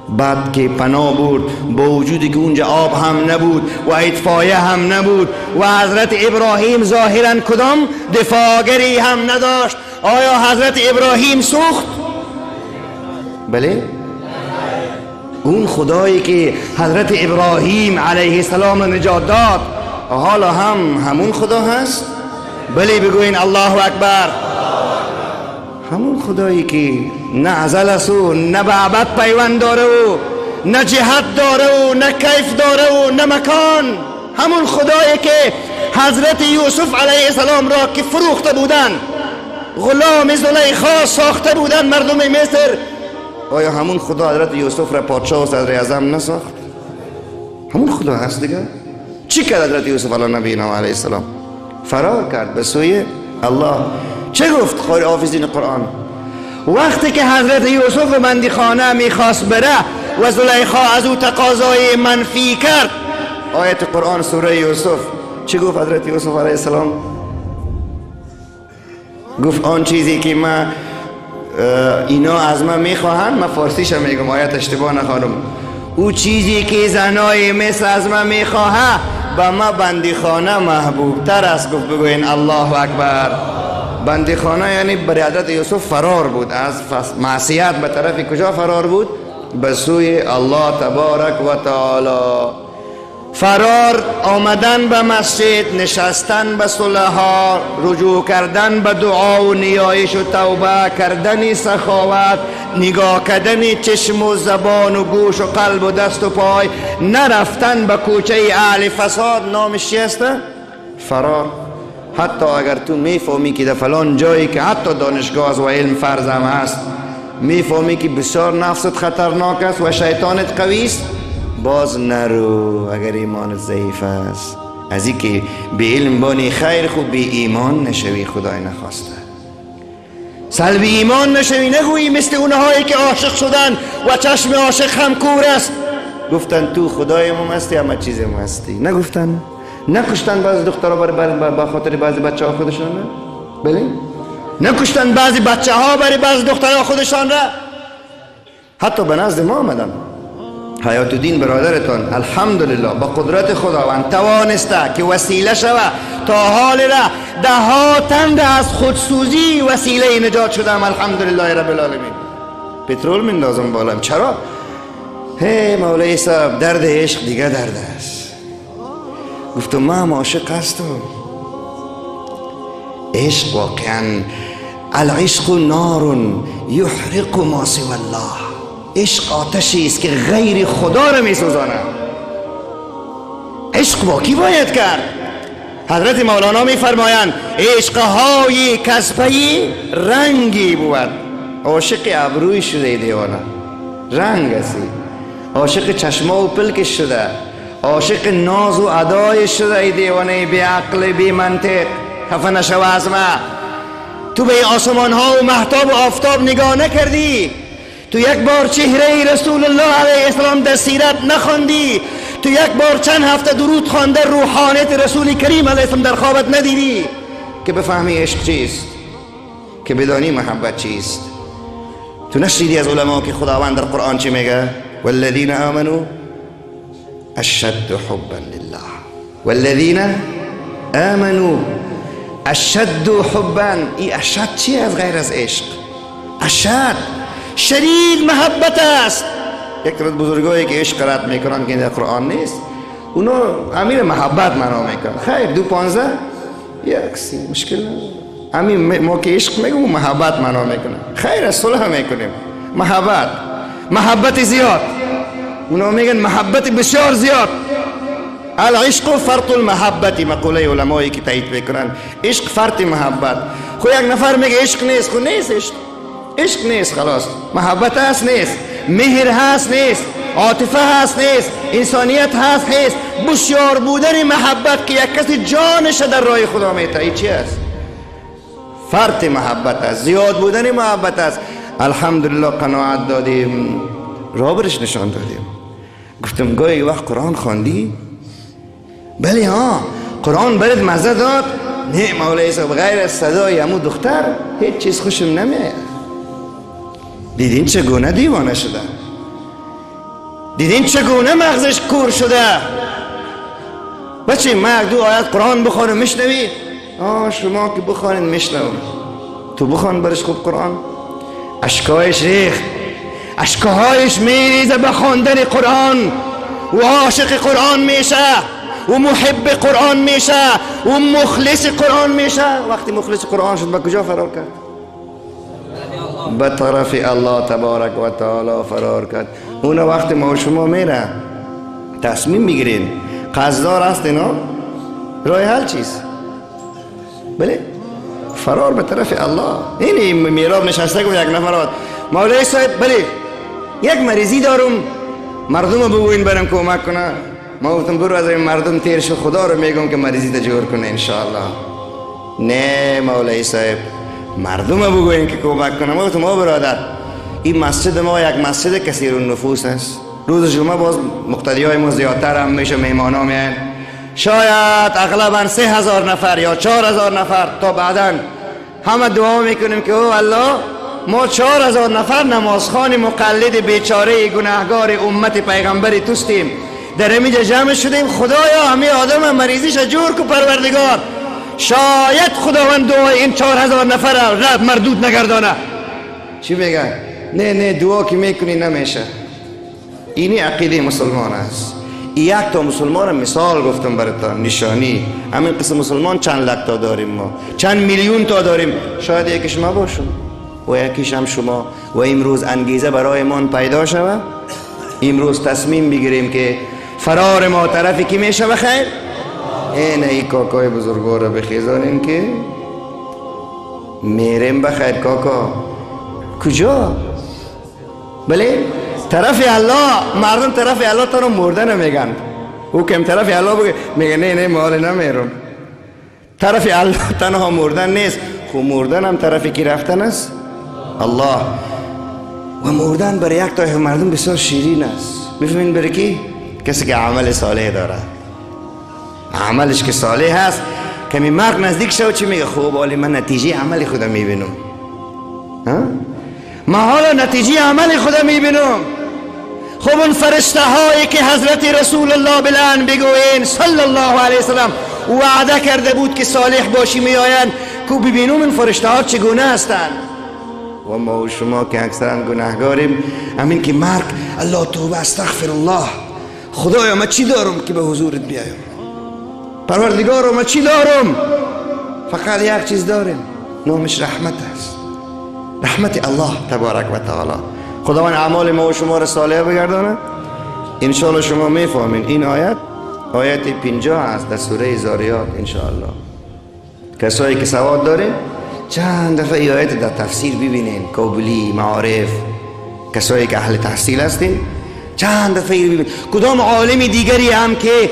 بعد که پناه برد با وجودی که اونجا آب هم نبود و اطفایه هم نبود و حضرت ابراهیم ظاهرا کدام دفاعگری هم نداشت، آیا حضرت ابراهیم سوخت؟ بله؟ اون خدایی که حضرت ابراهیم علیه السلام نجات داد حالا همون خدا هست؟ بله بگوین الله اکبر. همون خدایی که نه ازل است و نه به ابد پیوند داره و نه جهت داره و نه کیف داره و نه مکان. همون خدایی که حضرت یوسف علیه السلام را که فروخته بودن، غلام زلیخا ساخته بودن مردم مصر، آیا همون خدا حضرت یوسف را پادشاه و صدر اعظم نساخت؟ همون خدا هست دیگه. چی کرد حضرت یوسف علیه نبینا علیه السلام؟ فرار کرد به سوی الله. چه گفت حافظین قرآن؟ وقتی که حضرت یوسف به بندیخانه میخواست بره و زلیخا از او تقاضای منفی کرد، آیت قرآن سوره یوسف چه گفت حضرت یوسف علیه السلام؟ گفت آن چیزی که من اینا از من میخواهن، من فارسیش هم میگم آیت اشتباه نخوانم، او چیزی که زنای مصر از من میخواهد به ما بندیخانه محبوب تر است. گفت بگوین الله اکبر. بندیخانه یعنی برای حضرت یوسف فرار بود از معصیت. به طرف کجا فرار بود؟ به سوی الله تبارک و تعالی. فرار آمدن به مسجد، نشستن به صلحا، رجوع کردن به دعا و نیایش و توبه، کردن سخاوت، نگاه کردن چشم و زبان و گوش و قلب و دست و پای، نرفتن به کوچه اهل فساد، نامش چی است؟ فرار. حتی اگر تو میفهمی که در فلان جایی که حتی دانشگاه و علم فرض هم هست، میفهمی که بسیار نفست خطرناک است و شیطانت قوی است، باز نرو اگر ایمانت ضعیف است. از این که به علم بانی خیر خوب به ایمان نشوی، خدای نخواسته. سلبی ایمان نشوی، نگویی مثل اونهایی که عاشق شدن و چشم عاشق هم کور است. گفتن تو خدای ما هستی، همه چیز ما هستی. نگفتن؟ نکشتن بعضی دخترها برای خاطر بعضی بچه ها خودشان را؟ بله؟ نکشتن بعضی بچه ها برای بعضی دخترها خودشان را؟ حتی به نزد ما آمدن. حیات الدین برادرتان الحمدلله با قدرت خداوند توانسته که وسیله شوه تا حال را ده ها تن از خودسوزی وسیله نجات شدم الحمدلله رب العالمین. پترول میندازم بالام. چرا؟ هی مولای صاحب درد عشق دیگه درد است. گفتم من هم عاشق هستم. عشق واقعا العشق نار یحرق ما سوی الله. عشق آتشی است که غیر خدا را می سوزاند. عشق با کی باید کرد؟ حضرت مولانا می فرمایند عشقهای کسبهی رنگی بود. عاشق ابروی شده دیوانه، رنگ هستی. عاشق چشمه و پلکش شده، عاشق ناز و ادای شده ای دیوانه بی عقل بی منطق. خفه نشو از ما. تو به آسمان ها و مهتاب و آفتاب نگاه نکردی؟ تو یک بار چهره رسول الله علیه السلام در سیرت نخواندی؟ تو یک بار چند هفته درود خوانده روحانیت رسول کریم علیه السلام در خوابت ندیدی که بفهمی عشق چیست، که بدانی محبت چیست؟ تو نشنیدی از علما که خداوند در قرآن چی میگه؟ والذین آمنوا اشد حبا لله. والذین آمنوا اشد حبا. این اشد چی از غیر از عشق؟ اشد شدید محبت است. یک روز بزرگایی که عشق قرات میکنن که در قرآن نیست، اونو امیر محبت معنا میکنن. خیر 2:15 یکسی مشکل نداره. امیر ما که عشق میگم محبت معنا میکنن. خیر از صلح میکنیم. محبت زیاد، اونا میگن محبت بسیار زیاد. العشق فرط المحبت. مقوله علمایی که تایید میکنن عشق فرط محبت. خو یک نفر میگه عشق نیست، خو نیست. عشق نیست، خلاص. محبت هست نیست، مهر هست نیست، عاطفه هست نیست، انسانیت هست نیست. بسیار بودن محبت که یک کسی جانش در راه خدا میته، این چی است؟ فرط محبت است، زیاد بودن محبت است. الحمدلله قناعت دادیم، راه برش نشان دادیم. گفتم گاهی وقت قرآن خواندی؟ بله ها، قرآن برد مزه داد؟ نه مولای صاحب، غیر از صدای همون دختر هیچ چیز خوشم نمیاد. دیدین چگونه دیوانه شده؟ دیدین چگونه مغزش کور شده؟ بچه من یک دو آیت قرآن بخوانم میشنوید؟ شما که بخوانید میشنوم. تو بخوان برش خوب قرآن. اشکایش ریخت، اشکهایش میریزه به خواندن قرآن و عاشق قرآن میشه و محب قرآن میشه و مخلص قرآن میشه. وقتی مخلص قرآن شد به کجا فرار کرد؟ به طرف الله تبارک و تعالی فرار کرد. اون وقت ما شما میره تصمیم میگیرین، قصددار هست اینا، راه حل چیست؟ بله فرار به طرف الله. این میراب نشسته که یک نفرات مولای صاحب بله یک مریضی دارم، مردم بگوین برم کمک کنه. ما گفتم برو از این مردم تیر شو، خدا رو میگم که مریضی تا جور کنه انشاءالله. نه مولای صاحب، مردم بگوین که کمک کنه. ما گفتم برادر این مسجد ما یک مسجد کثیر النفوس است. روز جمعه باز مقتدی های ما زیادتر هم میشه، مهمان ها میان، شاید اغلبا 3000 نفر یا 4000 نفر. تا بعدا همه دعا میکنیم که او الله ما 4000 نفر نمازخوان مقلد بیچاره گناهگار امت پیغمبر توستیم، در اینجا جمع شدیم. خدایا همه آدم مریضیش جور کو پروردگار. شاید خداوند دعای این 4000 نفر رد مردود نگردانه. چی میگن؟ نه دعا که میکنی نمیشه. اینی عقیده مسلمان است. یک تا مسلمان مثال گفتم براتون، نشانی. همین قسم مسلمان چند لک تا داریم ما، چند میلیون تا داریم. شاید یکیش ما باشم و یکیش هم شما. و امروز انگیزه برای من پیدا شود، امروز تصمیم بگیریم که فرار ما طرفی کی میشه بخیر. ای کاکای بزرگوار رو بخیزانیم که میریم بخیر. کاکا کجا؟ بله طرف الله. مردم طرف الله تا رو مرده نمیگن. او کم طرف الله بگه میگه نه مال نمیرم. طرف الله تنها مردن نیست، خب مردن هم طرفی کی رفتن است؟ الله. و مردن برای یک طایفه مردم بسیار شیرین است. بفهمین برای کی؟ کسی که عمل صالح داره، عملش که صالح هست، کمی مرگ نزدیک شد چی میگه؟ خوب ولی من نتیجه عمل خودم میبینم. ما حالا نتیجه عمل خودم میبینم. خب اون فرشته هایی که حضرت رسول الله بلند بگوین صلی الله علیه وسلم وعده کرده بود که صالح باشی میآیند، کو ببینم این فرشته ها چگونه هستند. و ما و شما که اکثرا گناهگاریم، همین که مرگ الله توبه استغفر الله، خدایا من چی دارم که به حضورت بیایم، پروردگارا من چی دارم؟ فقط یک چیز داریم، نامش رحمت است، رحمت الله تبارک و تعالی. خداوند اعمال ما و شما را صالح بگردانه. انشاءالله شما میفهمین این آیت 50 است در سوره زاریات. انشاءالله کسایی که سواد دارین چند دفعه این آیت در تفسیر ببینین، کابلی، معارف، کسایی که اهل تحصیل هستین چند دفعه ببینین. کدام عالم دیگری هم که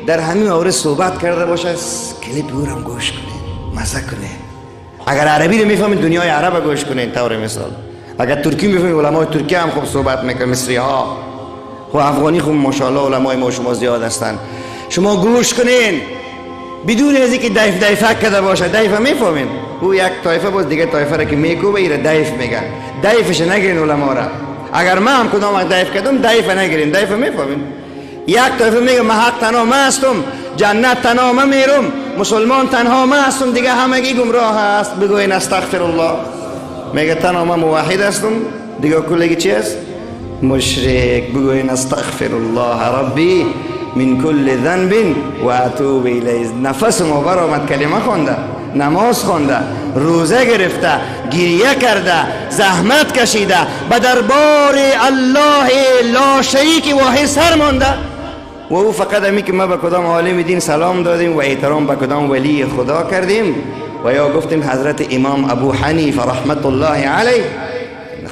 در همین مورد صحبت کرده باشه کلیپ او هم گوش کنین، مزه کنین. اگر عربی رو میفهمین دنیای عرب گوش کنین طور مثال، اگر ترکی میفهمین علمای ترکی هم خوب صحبت میکنن، مصری ها و افغانی خوب ماشاءالله علمای ما شما زیاد هستن، شما گوش کنین بدون از اینکه دایفه کرده باشه. دایفه میفهمین او یک طایفه باز دیگه طایفه را که میکوبه ایره دایف میگن، دایفش نگیرین علما را. اگر من هم کدام دایف کردم دایف نگیرین، دایف میفهمین. یک طایفه میگه من حق تنها من هستم، جنت تنها من میرم، مسلمان تنها من هستم، دیگه همگی گمراه است. بگوین استغفر الله. میگه تنها من موحد هستم، دیگه کلگی چی است؟ مشرک. بگوین استغفر الله ربی من کل ذنب و اتوب الیه. نفس مبر آمد کلمه خونده، نماز خونده، روزه گرفته، گریه کرده، زحمت کشیده، به دربار الله لا شریک واحد سر مانده. و او فقط همی که ما به کدام عالم دین سلام دادیم و احترام به کدام ولی خدا کردیم و یا گفتیم حضرت امام ابو حنیفه رحمت الله علیه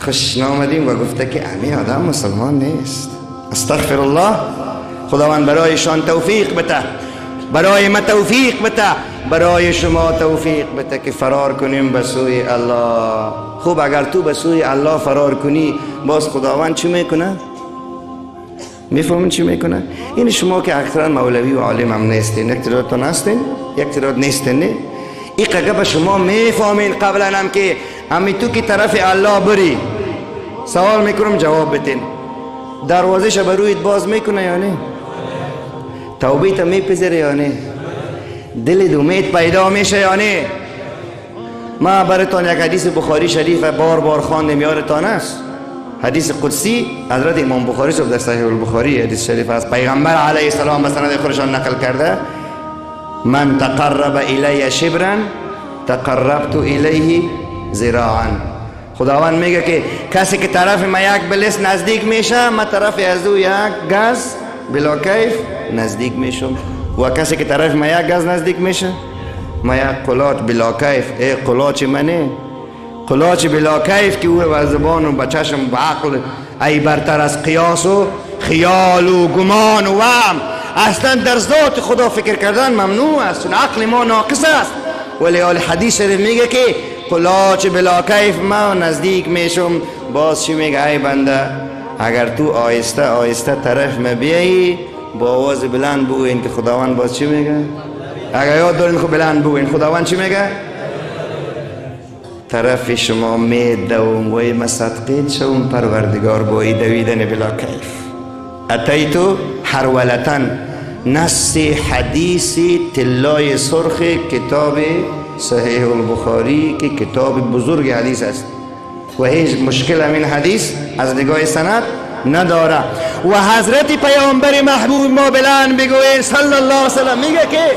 خوش نامدیم و گفته که امی آدم مسلمان نیست. استغفر الله. خداوند برایشان توفیق بده، برای ما توفیق بده، برای شما توفیق بده که فرار کنیم به سوی الله. خوب اگر تو به سوی الله فرار کنی باز خداوند چی میکنه؟ میفهمین چی میکنه؟ این شما که اکثرا مولوی و عالم هم نیستین، یک تعدادتون هستین، یک تعداد نیستین، نه؟ این قگه به شما میفهمین قبلا هم که امی تو که طرف الله بری. سوال میکنم جواب بتین. دروازش به رویت باز میکنه یا نه؟ توبیت میپذیره یا نه؟ دل امید پیدا میشه یا نه؟ ما براتون یک حدیث بخاری شریف بار بار خواندم، یادتان است؟ حدیث قدسی حضرت امام بخاری صاحب در صحیح البخاری حدیث شریف است، پیغمبر علیه السلام به سند خودشان نقل کرده: من تقرب الی شبرا تقربت الیه ذراعا. خداوند میگه که کسی که طرف ما یک بلس نزدیک میشه، ما طرف از او یک گز بلا کیف نزدیک میشم، و کسی که طرف ما یک گز نزدیک میشه ما یک قلات بلا کیف. ای قلات منه، قلات بلا کیف که او به زبان و به چشم و عقل ای برتر از قیاس و خیال و گمان و وهم. اصلا در ذات خدا فکر کردن ممنوع است، چون عقل ما ناقص است. ولی آل حدیث شریف میگه که قلات بلا کیف ما نزدیک میشم. باز چی میگه؟ ای بنده اگر تو آهسته آهسته طرف ما بیایی با آواز بلند بگوین که خداوند باز چی میگه؟ اگر یاد دارین خب بلند بگوین خداوند چی میگه؟ طرف شما میدوم و مصدقیت شوم پروردگار بایی دویدن بلا کیف. اتیتو حرولتن، نص حدیث طلای سرخ کتاب صحیح البخاری که کتاب بزرگ حدیث است و هیچ مشکل همین حدیث از نگاه سند نداره. و حضرت پیامبر محبوب ما بلند بگوین صلی الله علیه وسلم میگه که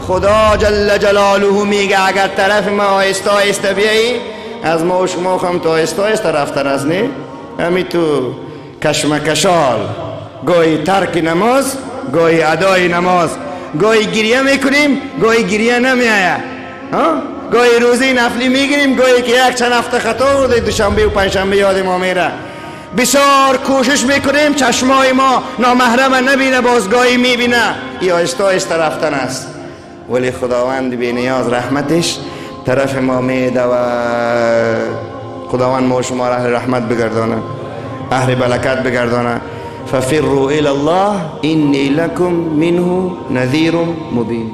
خدا جل جلاله میگه اگر طرف ما آهسته آهسته بیایی، از ما و شما هم تو آهسته آهسته رفتن از نه همی تو کشمکشال، گاهی ترک نماز، گاهی ادای نماز، گاهی گریه میکنیم، گاهی گریه نمیآید، گاهی روزی نفلی میگیریم، گاهی که یک چند هفته خطا بوده، دوشنبه و پنجشنبه یاد ما میره. بسیار کوشش میکنیم چشمای ما نامحرم نبینه، بازگاهی میبینه. این آهسته آهسته رفتن است. ولی خداوند بی نیاز رحمتش طرف ما میده و خداوند ما شما را اهل رحمت بگردانه، اهل برکت بگردانه. ففروا الی الله انی لکم منه نذیر مبین.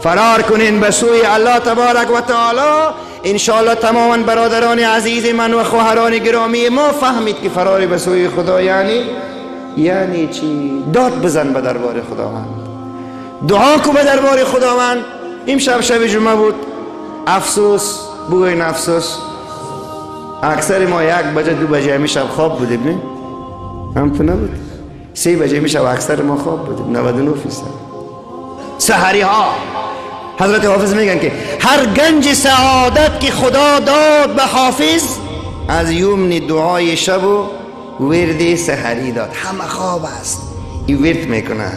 فرار کنین به سوی الله تبارک و تعالی. انشاءالله تماما برادران عزیز من و خواهران گرامی ما فهمید که فرار به سوی خدا یعنی چی؟ داد بزن به دربار خداوند، دعا کو به دربار خداوند. این شب جمعه بود. افسوس، بگوین افسوس. اکثر ما 1 بجه 2 بجه می شب خواب بودیم، نه؟ هم تو نبود. 3 بجه می شب اکثر ما خواب بودیم. 99%. سحری ها حضرت حافظ میگن که هر گنج سعادت که خدا داد به حافظ، از یمن دعای شب و ورد سحری داد. همه خواب است، این ورد میکنه.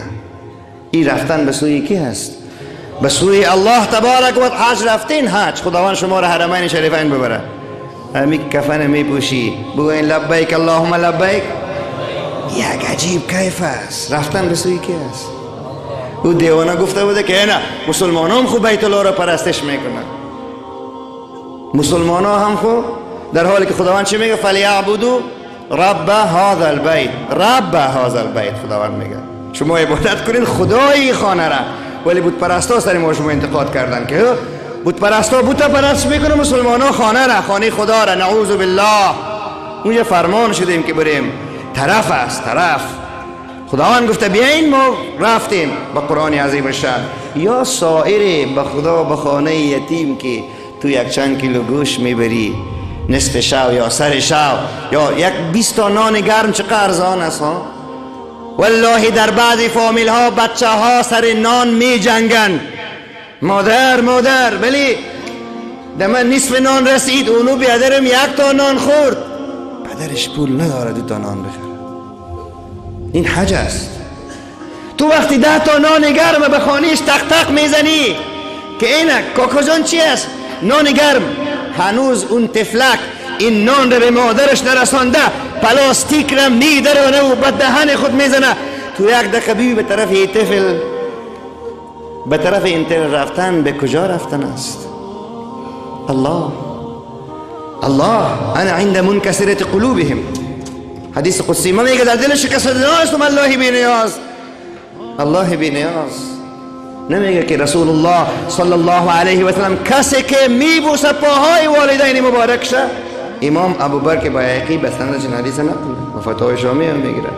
این رفتن به سوی کی هست؟ به سوی الله تبارک و حج رفتین. حج خداوند شما را حرمین شریفین ببره. همین کفن میپوشی، بگوین لبیک اللهم لبیک. یک عجیب کیف است. رفتن به سوی کی است؟ او دیوانه گفته بوده که نه مسلمان هم خوب بیت الله را پرستش میکنن. مسلمان ها هم خوب، در حالی که خداوند چی میگه؟ فلیعبدوا رب هذا البیت. رب هذا البیت خداوند میگه شما عبادت کنید خدای خانه را. ولی بود پرستا سر ما شما انتقاد کردن که بود پرستا بت پرست میکنه، مسلمان ها خانه را، خانه خدا را. نعوذ بالله. اونجا فرمان شدیم که بریم. طرف است، طرف. خداوند گفته بیاین، ما رفتیم با قرآن عظیم الشان. یا سایر به خدا به خانه یتیم که تو 1 چند کیلو گوشت میبری نصف شو یا سر شو یا 20 تا نان گرم، چقدر ارزان است ها. والله در بعضی فامیل ها بچه ها سر نان می جنگن. مادر ولی در من نصف نان رسید، اونو بیادرم 1 تا نان خورد. پدرش پول نداره 2 تا نان بخره. این حج است. تو وقتی 10 تا نان گرم به خانهش تق تق میزنی که اینک کاکا چی است؟ نان گرم. هنوز اون تفلک این نان رو به مادرش نرسانده، پلاستیک رو میدره و به دهن خود میزنه. تو 1 دقیقه به طرف این طفل، به طرف این طفل رفتن به کجا رفتن است؟ الله انا عند منکسرة قلوبهم. حدیث قدسی ما میگه در دل شکسته دلان هستم الله بی نیاز. الله بی نیاز. نمیگه که رسول الله صلی الله علیه و سلم کسی که میبوسه پاهای والدین مبارک شه. امام ابوبکر بایهقی به سند چنین حدیث نقل و فتاوی شامی هم میگیره،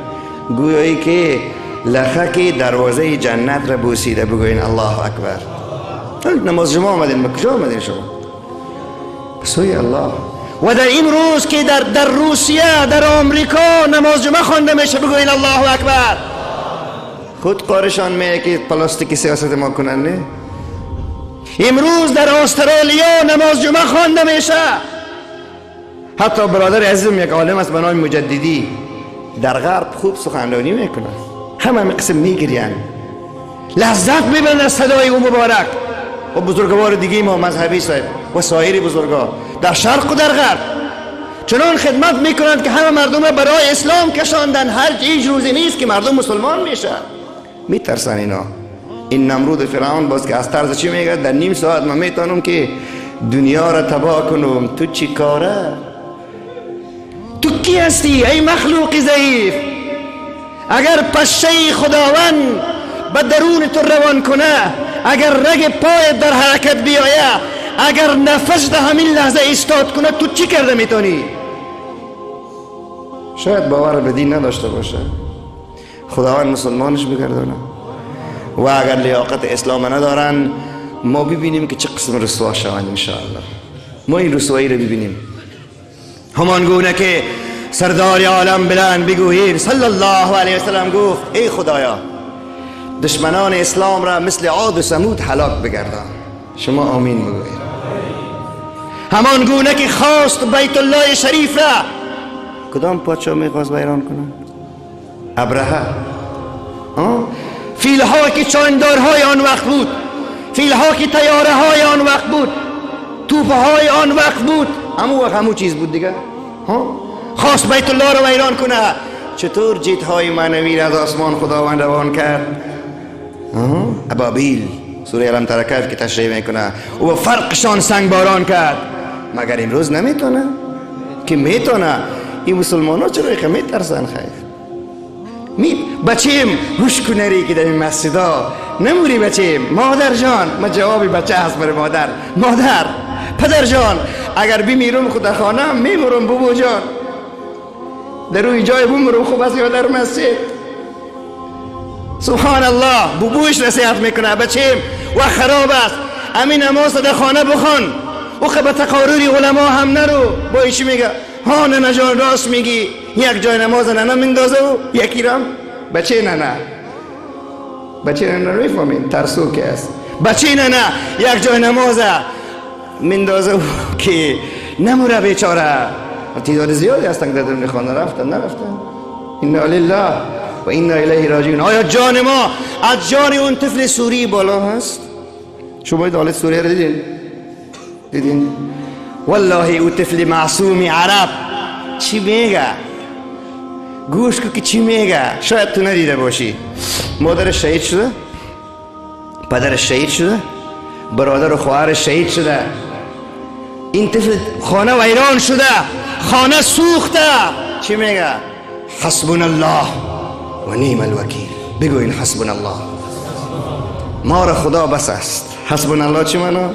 گویایی که لخک دروازه جنت را بوسیده. بگوین الله اکبر. نماز شما آمدین، کجا آمدین شما؟ سوی الله. و در این روز که در روسیه، در آمریکا نماز جمعه خوانده میشه، بگوین الله اکبر. خود قارشان میگه که پلاستیکی سیاست ما کنن. نه، امروز در استرالیا نماز جمعه خوانده میشه. حتی برادر عزیزم یک عالم است به نام مجددی در غرب خوب سخنرانی میکنه، همه قسم میگیرن، لذت میبرن از صدای او مبارک. و بزرگوار دیگه ما مذهبی صاحب و سایر بزرگا در شرق و در غرب چنان خدمت میکنند که همه مردم را برای اسلام کشاندن. هیچ روزی نیست که مردم مسلمان میشن. میترسن اینا. این نمرود فرعون باز که از طرز چی میگه؟ در نیم ساعت من میتونم که دنیا را تباه کنم. تو چی کاره؟ تو کی هستی ای مخلوق ضعیف؟ اگر پشه خداوند به درون تو روان کنه، اگر رگ پای در حرکت بیایه، اگر نفس در همین لحظه استاد کنه، تو چی کرده میتونی؟ شاید باور به دین نداشته باشه، خداوند مسلمانش بگردونه. و اگر لیاقت اسلام ندارن، ما ببینیم که چه قسم رسوا شوند انشاءالله. ما این رسوایی رو ببینیم. همان گونه که سردار عالم بلند بگوییم صلی الله علیه وسلم گفت ای خدایا دشمنان اسلام را مثل عاد و ثمود هلاک بگردان. شما آمین بگویید. همان گونه که خواست بیت الله شریف را، کدام پادشاه میخواست ویران کنه؟ ابرهه. فیلها که چاندارهای آن وقت بود، فیلها که تیاره های آن وقت بود، توپه های آن وقت بود، همو چیز بود دیگه. خواست بیت الله را ویران کنه. چطور جیت های معنوی را از آسمان خداوند روان کرد؟ ابابیل، سوره علم ترکیف که تشریح میکنه، و فرقشان سنگ باران کرد. مگر امروز نمیتونه؟ که میتونه. این مسلمان ها چرا که میترسن؟ خیر بچیم گوش کنری که در این مسجدا نموری بچیم. مادر جان، ما جوابی بچه هست برای مادر. مادر، پدر جان، اگر بمیرم خود در خانه میمورم. بابا جان، در روی جای بمیرم خوب است یا در مسجد؟ سبحان الله. بوبوش نصیحت میکنه بچیم و خراب است، امین نماز در خانه بخون. او به تقاریر علما هم نرو. با ایشی میگه ها نه جان راست میگی، یک جای نماز نه میندازه و یکی رام بچه نه بچه نه میفهمین ترسو که است. بچه نه یک جای نماز میندازه و که نموره بیچاره. تعداد زیادی هستن در درون خانه رفتن نرفتن. انا لله و انا الیه راجعون. آیا جان ما از جان اون طفل سوری بالا هست؟ شما دولت سوریه رو دیدین؟ والله او طفل معصوم عرب چی میگه؟ گوش کو که چی میگه. شاید تو ندیده باشی. مادرش شهید شده، پدرش شهید شده، برادر و خواهرش شهید شده. این طفل خانه ویران شده، خانه سوخته. چی میگه؟ حسبنا الله و نعم الوکیل. بگوین حسبنا الله، ما را خدا بس است. حسبنا الله چی معنا؟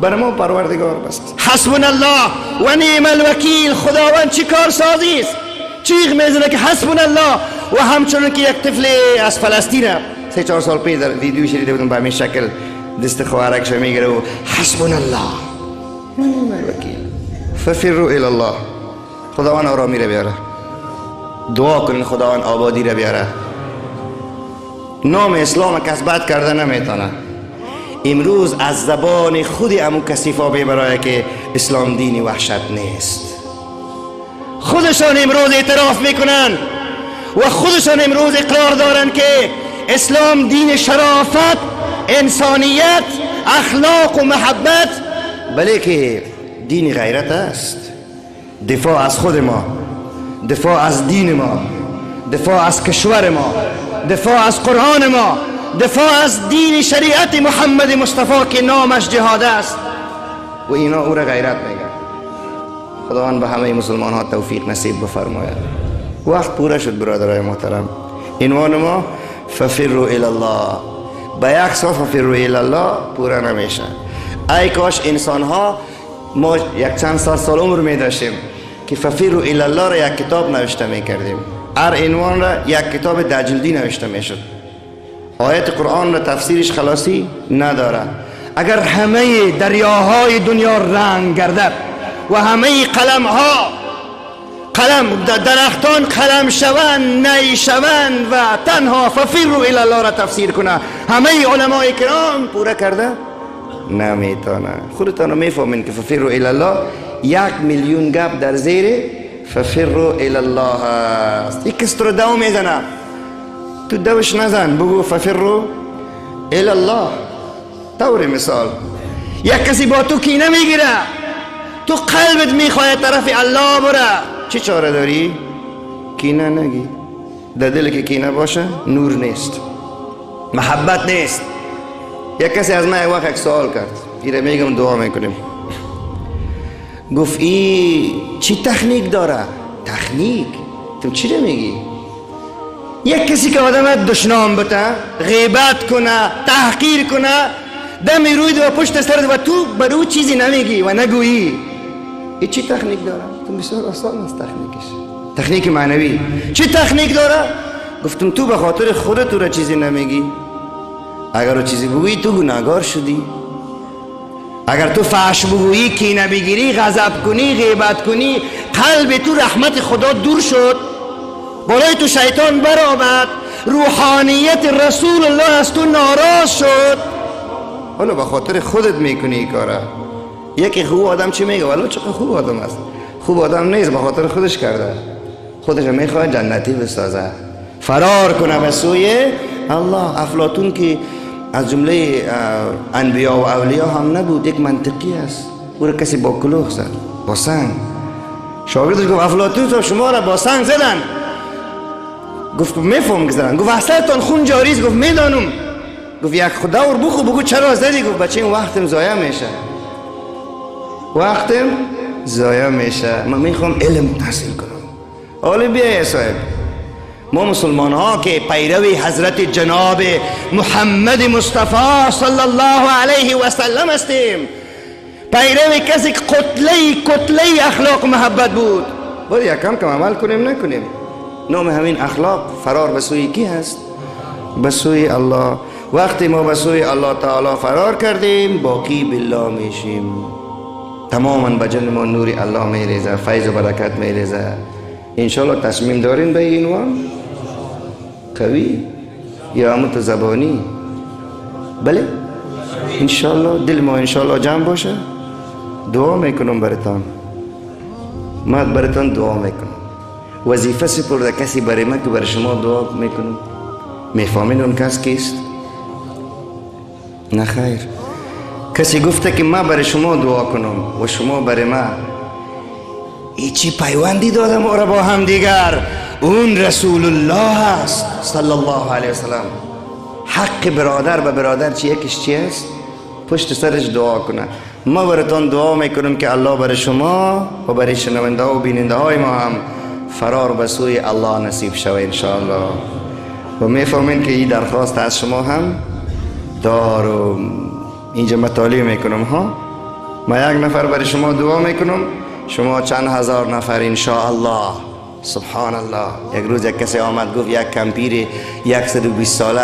برای ما پروردگار بس است. حسبنا الله و نعم الوکیل. خداوند چی کار سازی است. چیغ میزنه که حسبنا الله. و همچنان که یک طفل از فلسطین 3-4 سال پیش در ویدیو شنیده بودم به همین شکل دست خواهرکش میگیره و حسبنا الله و نعم الوکیل ففروا الی الله. خداوند آرامی را بیاره. دعا کنین خداوند آبادی را بیاره. نام اسلام کس بد کرده نمیتونه. امروز از زبان خود امو کسیفا ببرای که اسلام دینی وحشت نیست. خودشان امروز اعتراف میکنن و خودشان امروز اقرار دارن که اسلام دین شرافت، انسانیت، اخلاق و محبت، بله که دین غیرت است. دفاع از خود ما، دفاع از دین ما، دفاع از کشور ما، دفاع از قرآن ما، دفاع از دین شریعت محمد مصطفی که نامش جهاد است و اینا او را غیرت میگن. خداوند به همه مسلمان ها توفیق نصیب بفرماید. وقت پورا شد برادرای محترم. عنوان ما ففروا الی الله. با یک سال ففروا الی الله پورا نمیشه. ای کاش انسان ها، ما یک چند سال عمر می داشتیم که ففروا الی الله را یک کتاب نوشته می کردیم. هر عنوان را یک کتاب دجلدی نوشته می شد. آیت قرآن را تفسیرش خلاصی نداره. اگر همه دریاهای دنیا رنگ گردد و همه درختان قلم شوند، نی شوند و تنها ففروا الی الله را تفسیر کنه، همه علمای کرام پورا کرده نمیتونه. خودتان میفهمین که ففروا الی الله 1,000,000 گپ در زیر ففروا الی الله است. یک کس تو رو دو میزنه، تو دوش نزن، بگو ففروا الی الله. طور مثال یک کسی با تو کینه میگیره، تو قلبت میخواه طرف الله بره، چی چاره داری؟ کینه نگی. در دل که کینه باشه نور نیست، محبت نیست. یک کسی از من وقت یک سوال کرد، ایره میگم دعا میکنیم. گفت ای چی تکنیک داره؟ تکنیک؟ تو چی رو میگی؟ یک کسی که آدم دشنام بته، غیبت کنه، تحقیر کنه، دمی روی و پشت سرت و تو برو چیزی نمیگی و نگویی، این چی تکنیک داره؟ تو بسیار آسان است تکنیکش. تکنیک معنوی. چی تکنیک داره؟ گفتم تو به خاطر خودت تو را چیزی نمیگی. اگر رو چیزی بگویی تو گناهگار شدی. اگر تو فحش بگویی، کینه بگیری، غضب کنی، غیبت کنی، قلب تو رحمت خدا دور شد، بالای تو شیطان برآمد، روحانیت رسول الله از تو ناراض شد. حالا به خاطر خودت میکنی این کاره. یکی خوب آدم چی میگه؟ والا چقدر خوب آدم است. خوب آدم نیست، به خاطر خودش کرده. خودش میخواد جنتی بسازه، فرار کنه به سوی الله. افلاطون که از جمله انبیا و اولیا هم نبود، یک منطقی است. او را کسی با کلوخ زد، با سنگ. شاگردش گفت افلاطون تو شما را با سنگ زدن؟ گفت میفهم که زدن. گفت اصلتان خون جاری است؟ گفت میدانم. گفت یک خدا ور بخو بگو چرا زدی؟ گفت بچه این وقتم ضایع میشه، وقتم ضایع میشه، من میخوام علم تحصیل کنم. حالا بیا صاحب، ما مسلمان ها که پیروی حضرت جناب محمد مصطفی صلی الله علیه و سلم هستیم، پیروی کسی که کتله اخلاق محبت بود. باید یکم کم عمل کنیم نکنیم. نام همین اخلاق فرار به سوی کی هست؟ به سوی الله. وقتی ما به سوی الله تعالی فرار کردیم، باقی بالله میشیم. تماما به جان ما نور الله میریزه، فیض و برکت میریزه. انشالله تصمیم دارین به این وام قوی یا همون تو زبانی؟ بله انشالله دل ما انشالله جمع باشه. دعا میکنم براتان، ما براتان دعا میکنم. وظیفه سپرده کسی برای ما که برای شما دعا میکنم. میفهمین اون کس کیست؟ نه خیر. کسی گفته که ما برای شما دعا کنم و شما برای ما. ایچی پیوندی داده ما را با هم دیگر؟ اون رسول الله است صلی الله علیه وسلم. حق برادر به برادر چی یکیش چی است؟ پشت سرش دعا کنه. ما براتون دعا میکنم که الله برای شما و برای شنونده و بیننده های ما هم فرار به سوی الله نصیب شوه انشاءالله. و میفهمین که این درخواست از شما هم دارم. اینجا مطالعه میکنم ها. ما یک نفر برای شما دعا میکنم، شما چند هزار نفر انشاءالله. سبحان الله. یک روز یک کسی آمد گفت یک کمپیر 120 ساله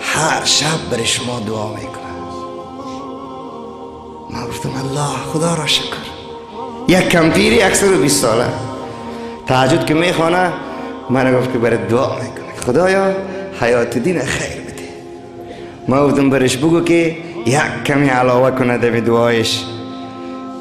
هر شب برای شما دعا میکنه. ما گفتم الله خدا را شکر. یک کمپیر 120 ساله تهجد که میخوانه، من گفت که برای دعا میکنه خدایا حیات دین خیر بده. ما گفتم برش بگو که یک کمی علاوه کنه در دعایش،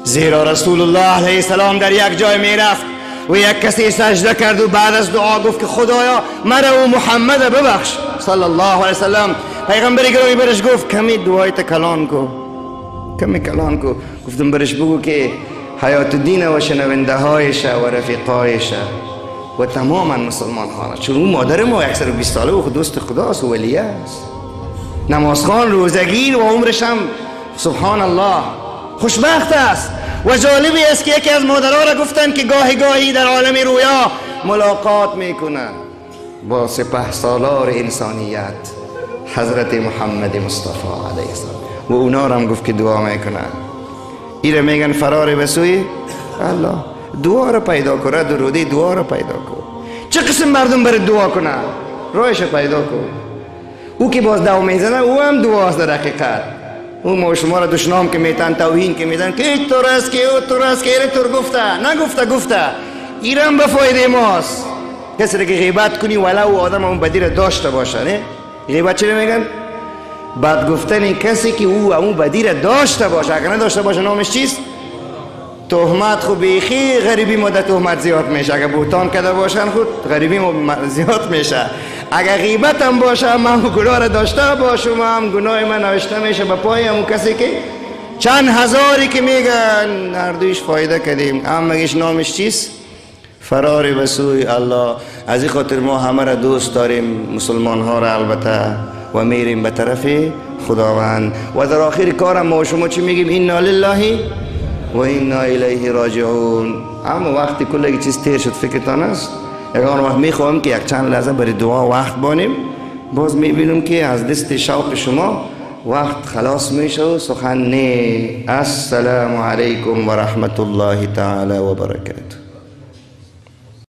زیرا رسول الله علیه السلام در یک جای میرفت و یک کسی سجده کرد و بعد از دعا گفت که خدایا مرا و محمد ببخش صلی الله علیه وسلم. پیغمبر گرامی برش گفت کمی دعایت کلان کو، کمی کلان کو. گفتم برش بگو که حیات دین و شنونده هایش و رفیقایش و تماما مسلمان ها، چون اون مادر ما 120 ساله و دوست خداست و ولی است، نمازخوان، روزگیر و عمرش هم سبحان الله خوشبخت است. و جالبی است که یکی از مادرها را گفتن که گاهی گاهی در عالم رویا ملاقات میکنه با سپهسالار انسانیت حضرت محمد مصطفی علیه السلام و اونا را هم گفت که دعا میکنه. ایره میگن فرار به سوی الله. دعا را پیدا کنه، درودی دعا را پیدا کن. چه قسم مردم برای دعا کنه؟ راهش پیدا کن. او که باز دعا میزنه او هم دعاست در حقیقت. او ما شما را دشنام که میتن توهین که میدن که این طور است که او طور است که ایره طور گفته نگفته ایره هم به فایده ماست. کسی را که غیبت کنی ولو آدم اون بدی را داشته باشه، نه غیبت چی میگن؟ بد گفتن کسی که او اون بدی را داشته باشه. اگر نداشته باشه نامش چیست؟ تهمت. خب بیخی غریبی مدت تهمت زیاد میشه. اگر بوتان کده باشن خود غریبی زیاد میشه. اگر غیبت هم باشه من گناه را داشته باشم هم گناه من نوشته میشه به پای همون کسی که چند هزاری که میگن هر دویش فایده کردیم. هم مگیش نامش چیست؟ فرار به سوی الله. از این خاطر ما همه را دوست داریم، مسلمان ها را البته، و میریم به طرف خداوند. و در آخر کارم ما شما چی میگیم؟ انا لله و انا الیه راجعون. اما وقتی کلی چیز تیر شد فکرتان است. اگر وقت میخواهم که یک چند لحظه برای دعا وقت بانیم، باز میبینم که از دست شوق شما وقت خلاص میشه و سخن نه. السلام علیکم و رحمت الله تعالی و برکاته.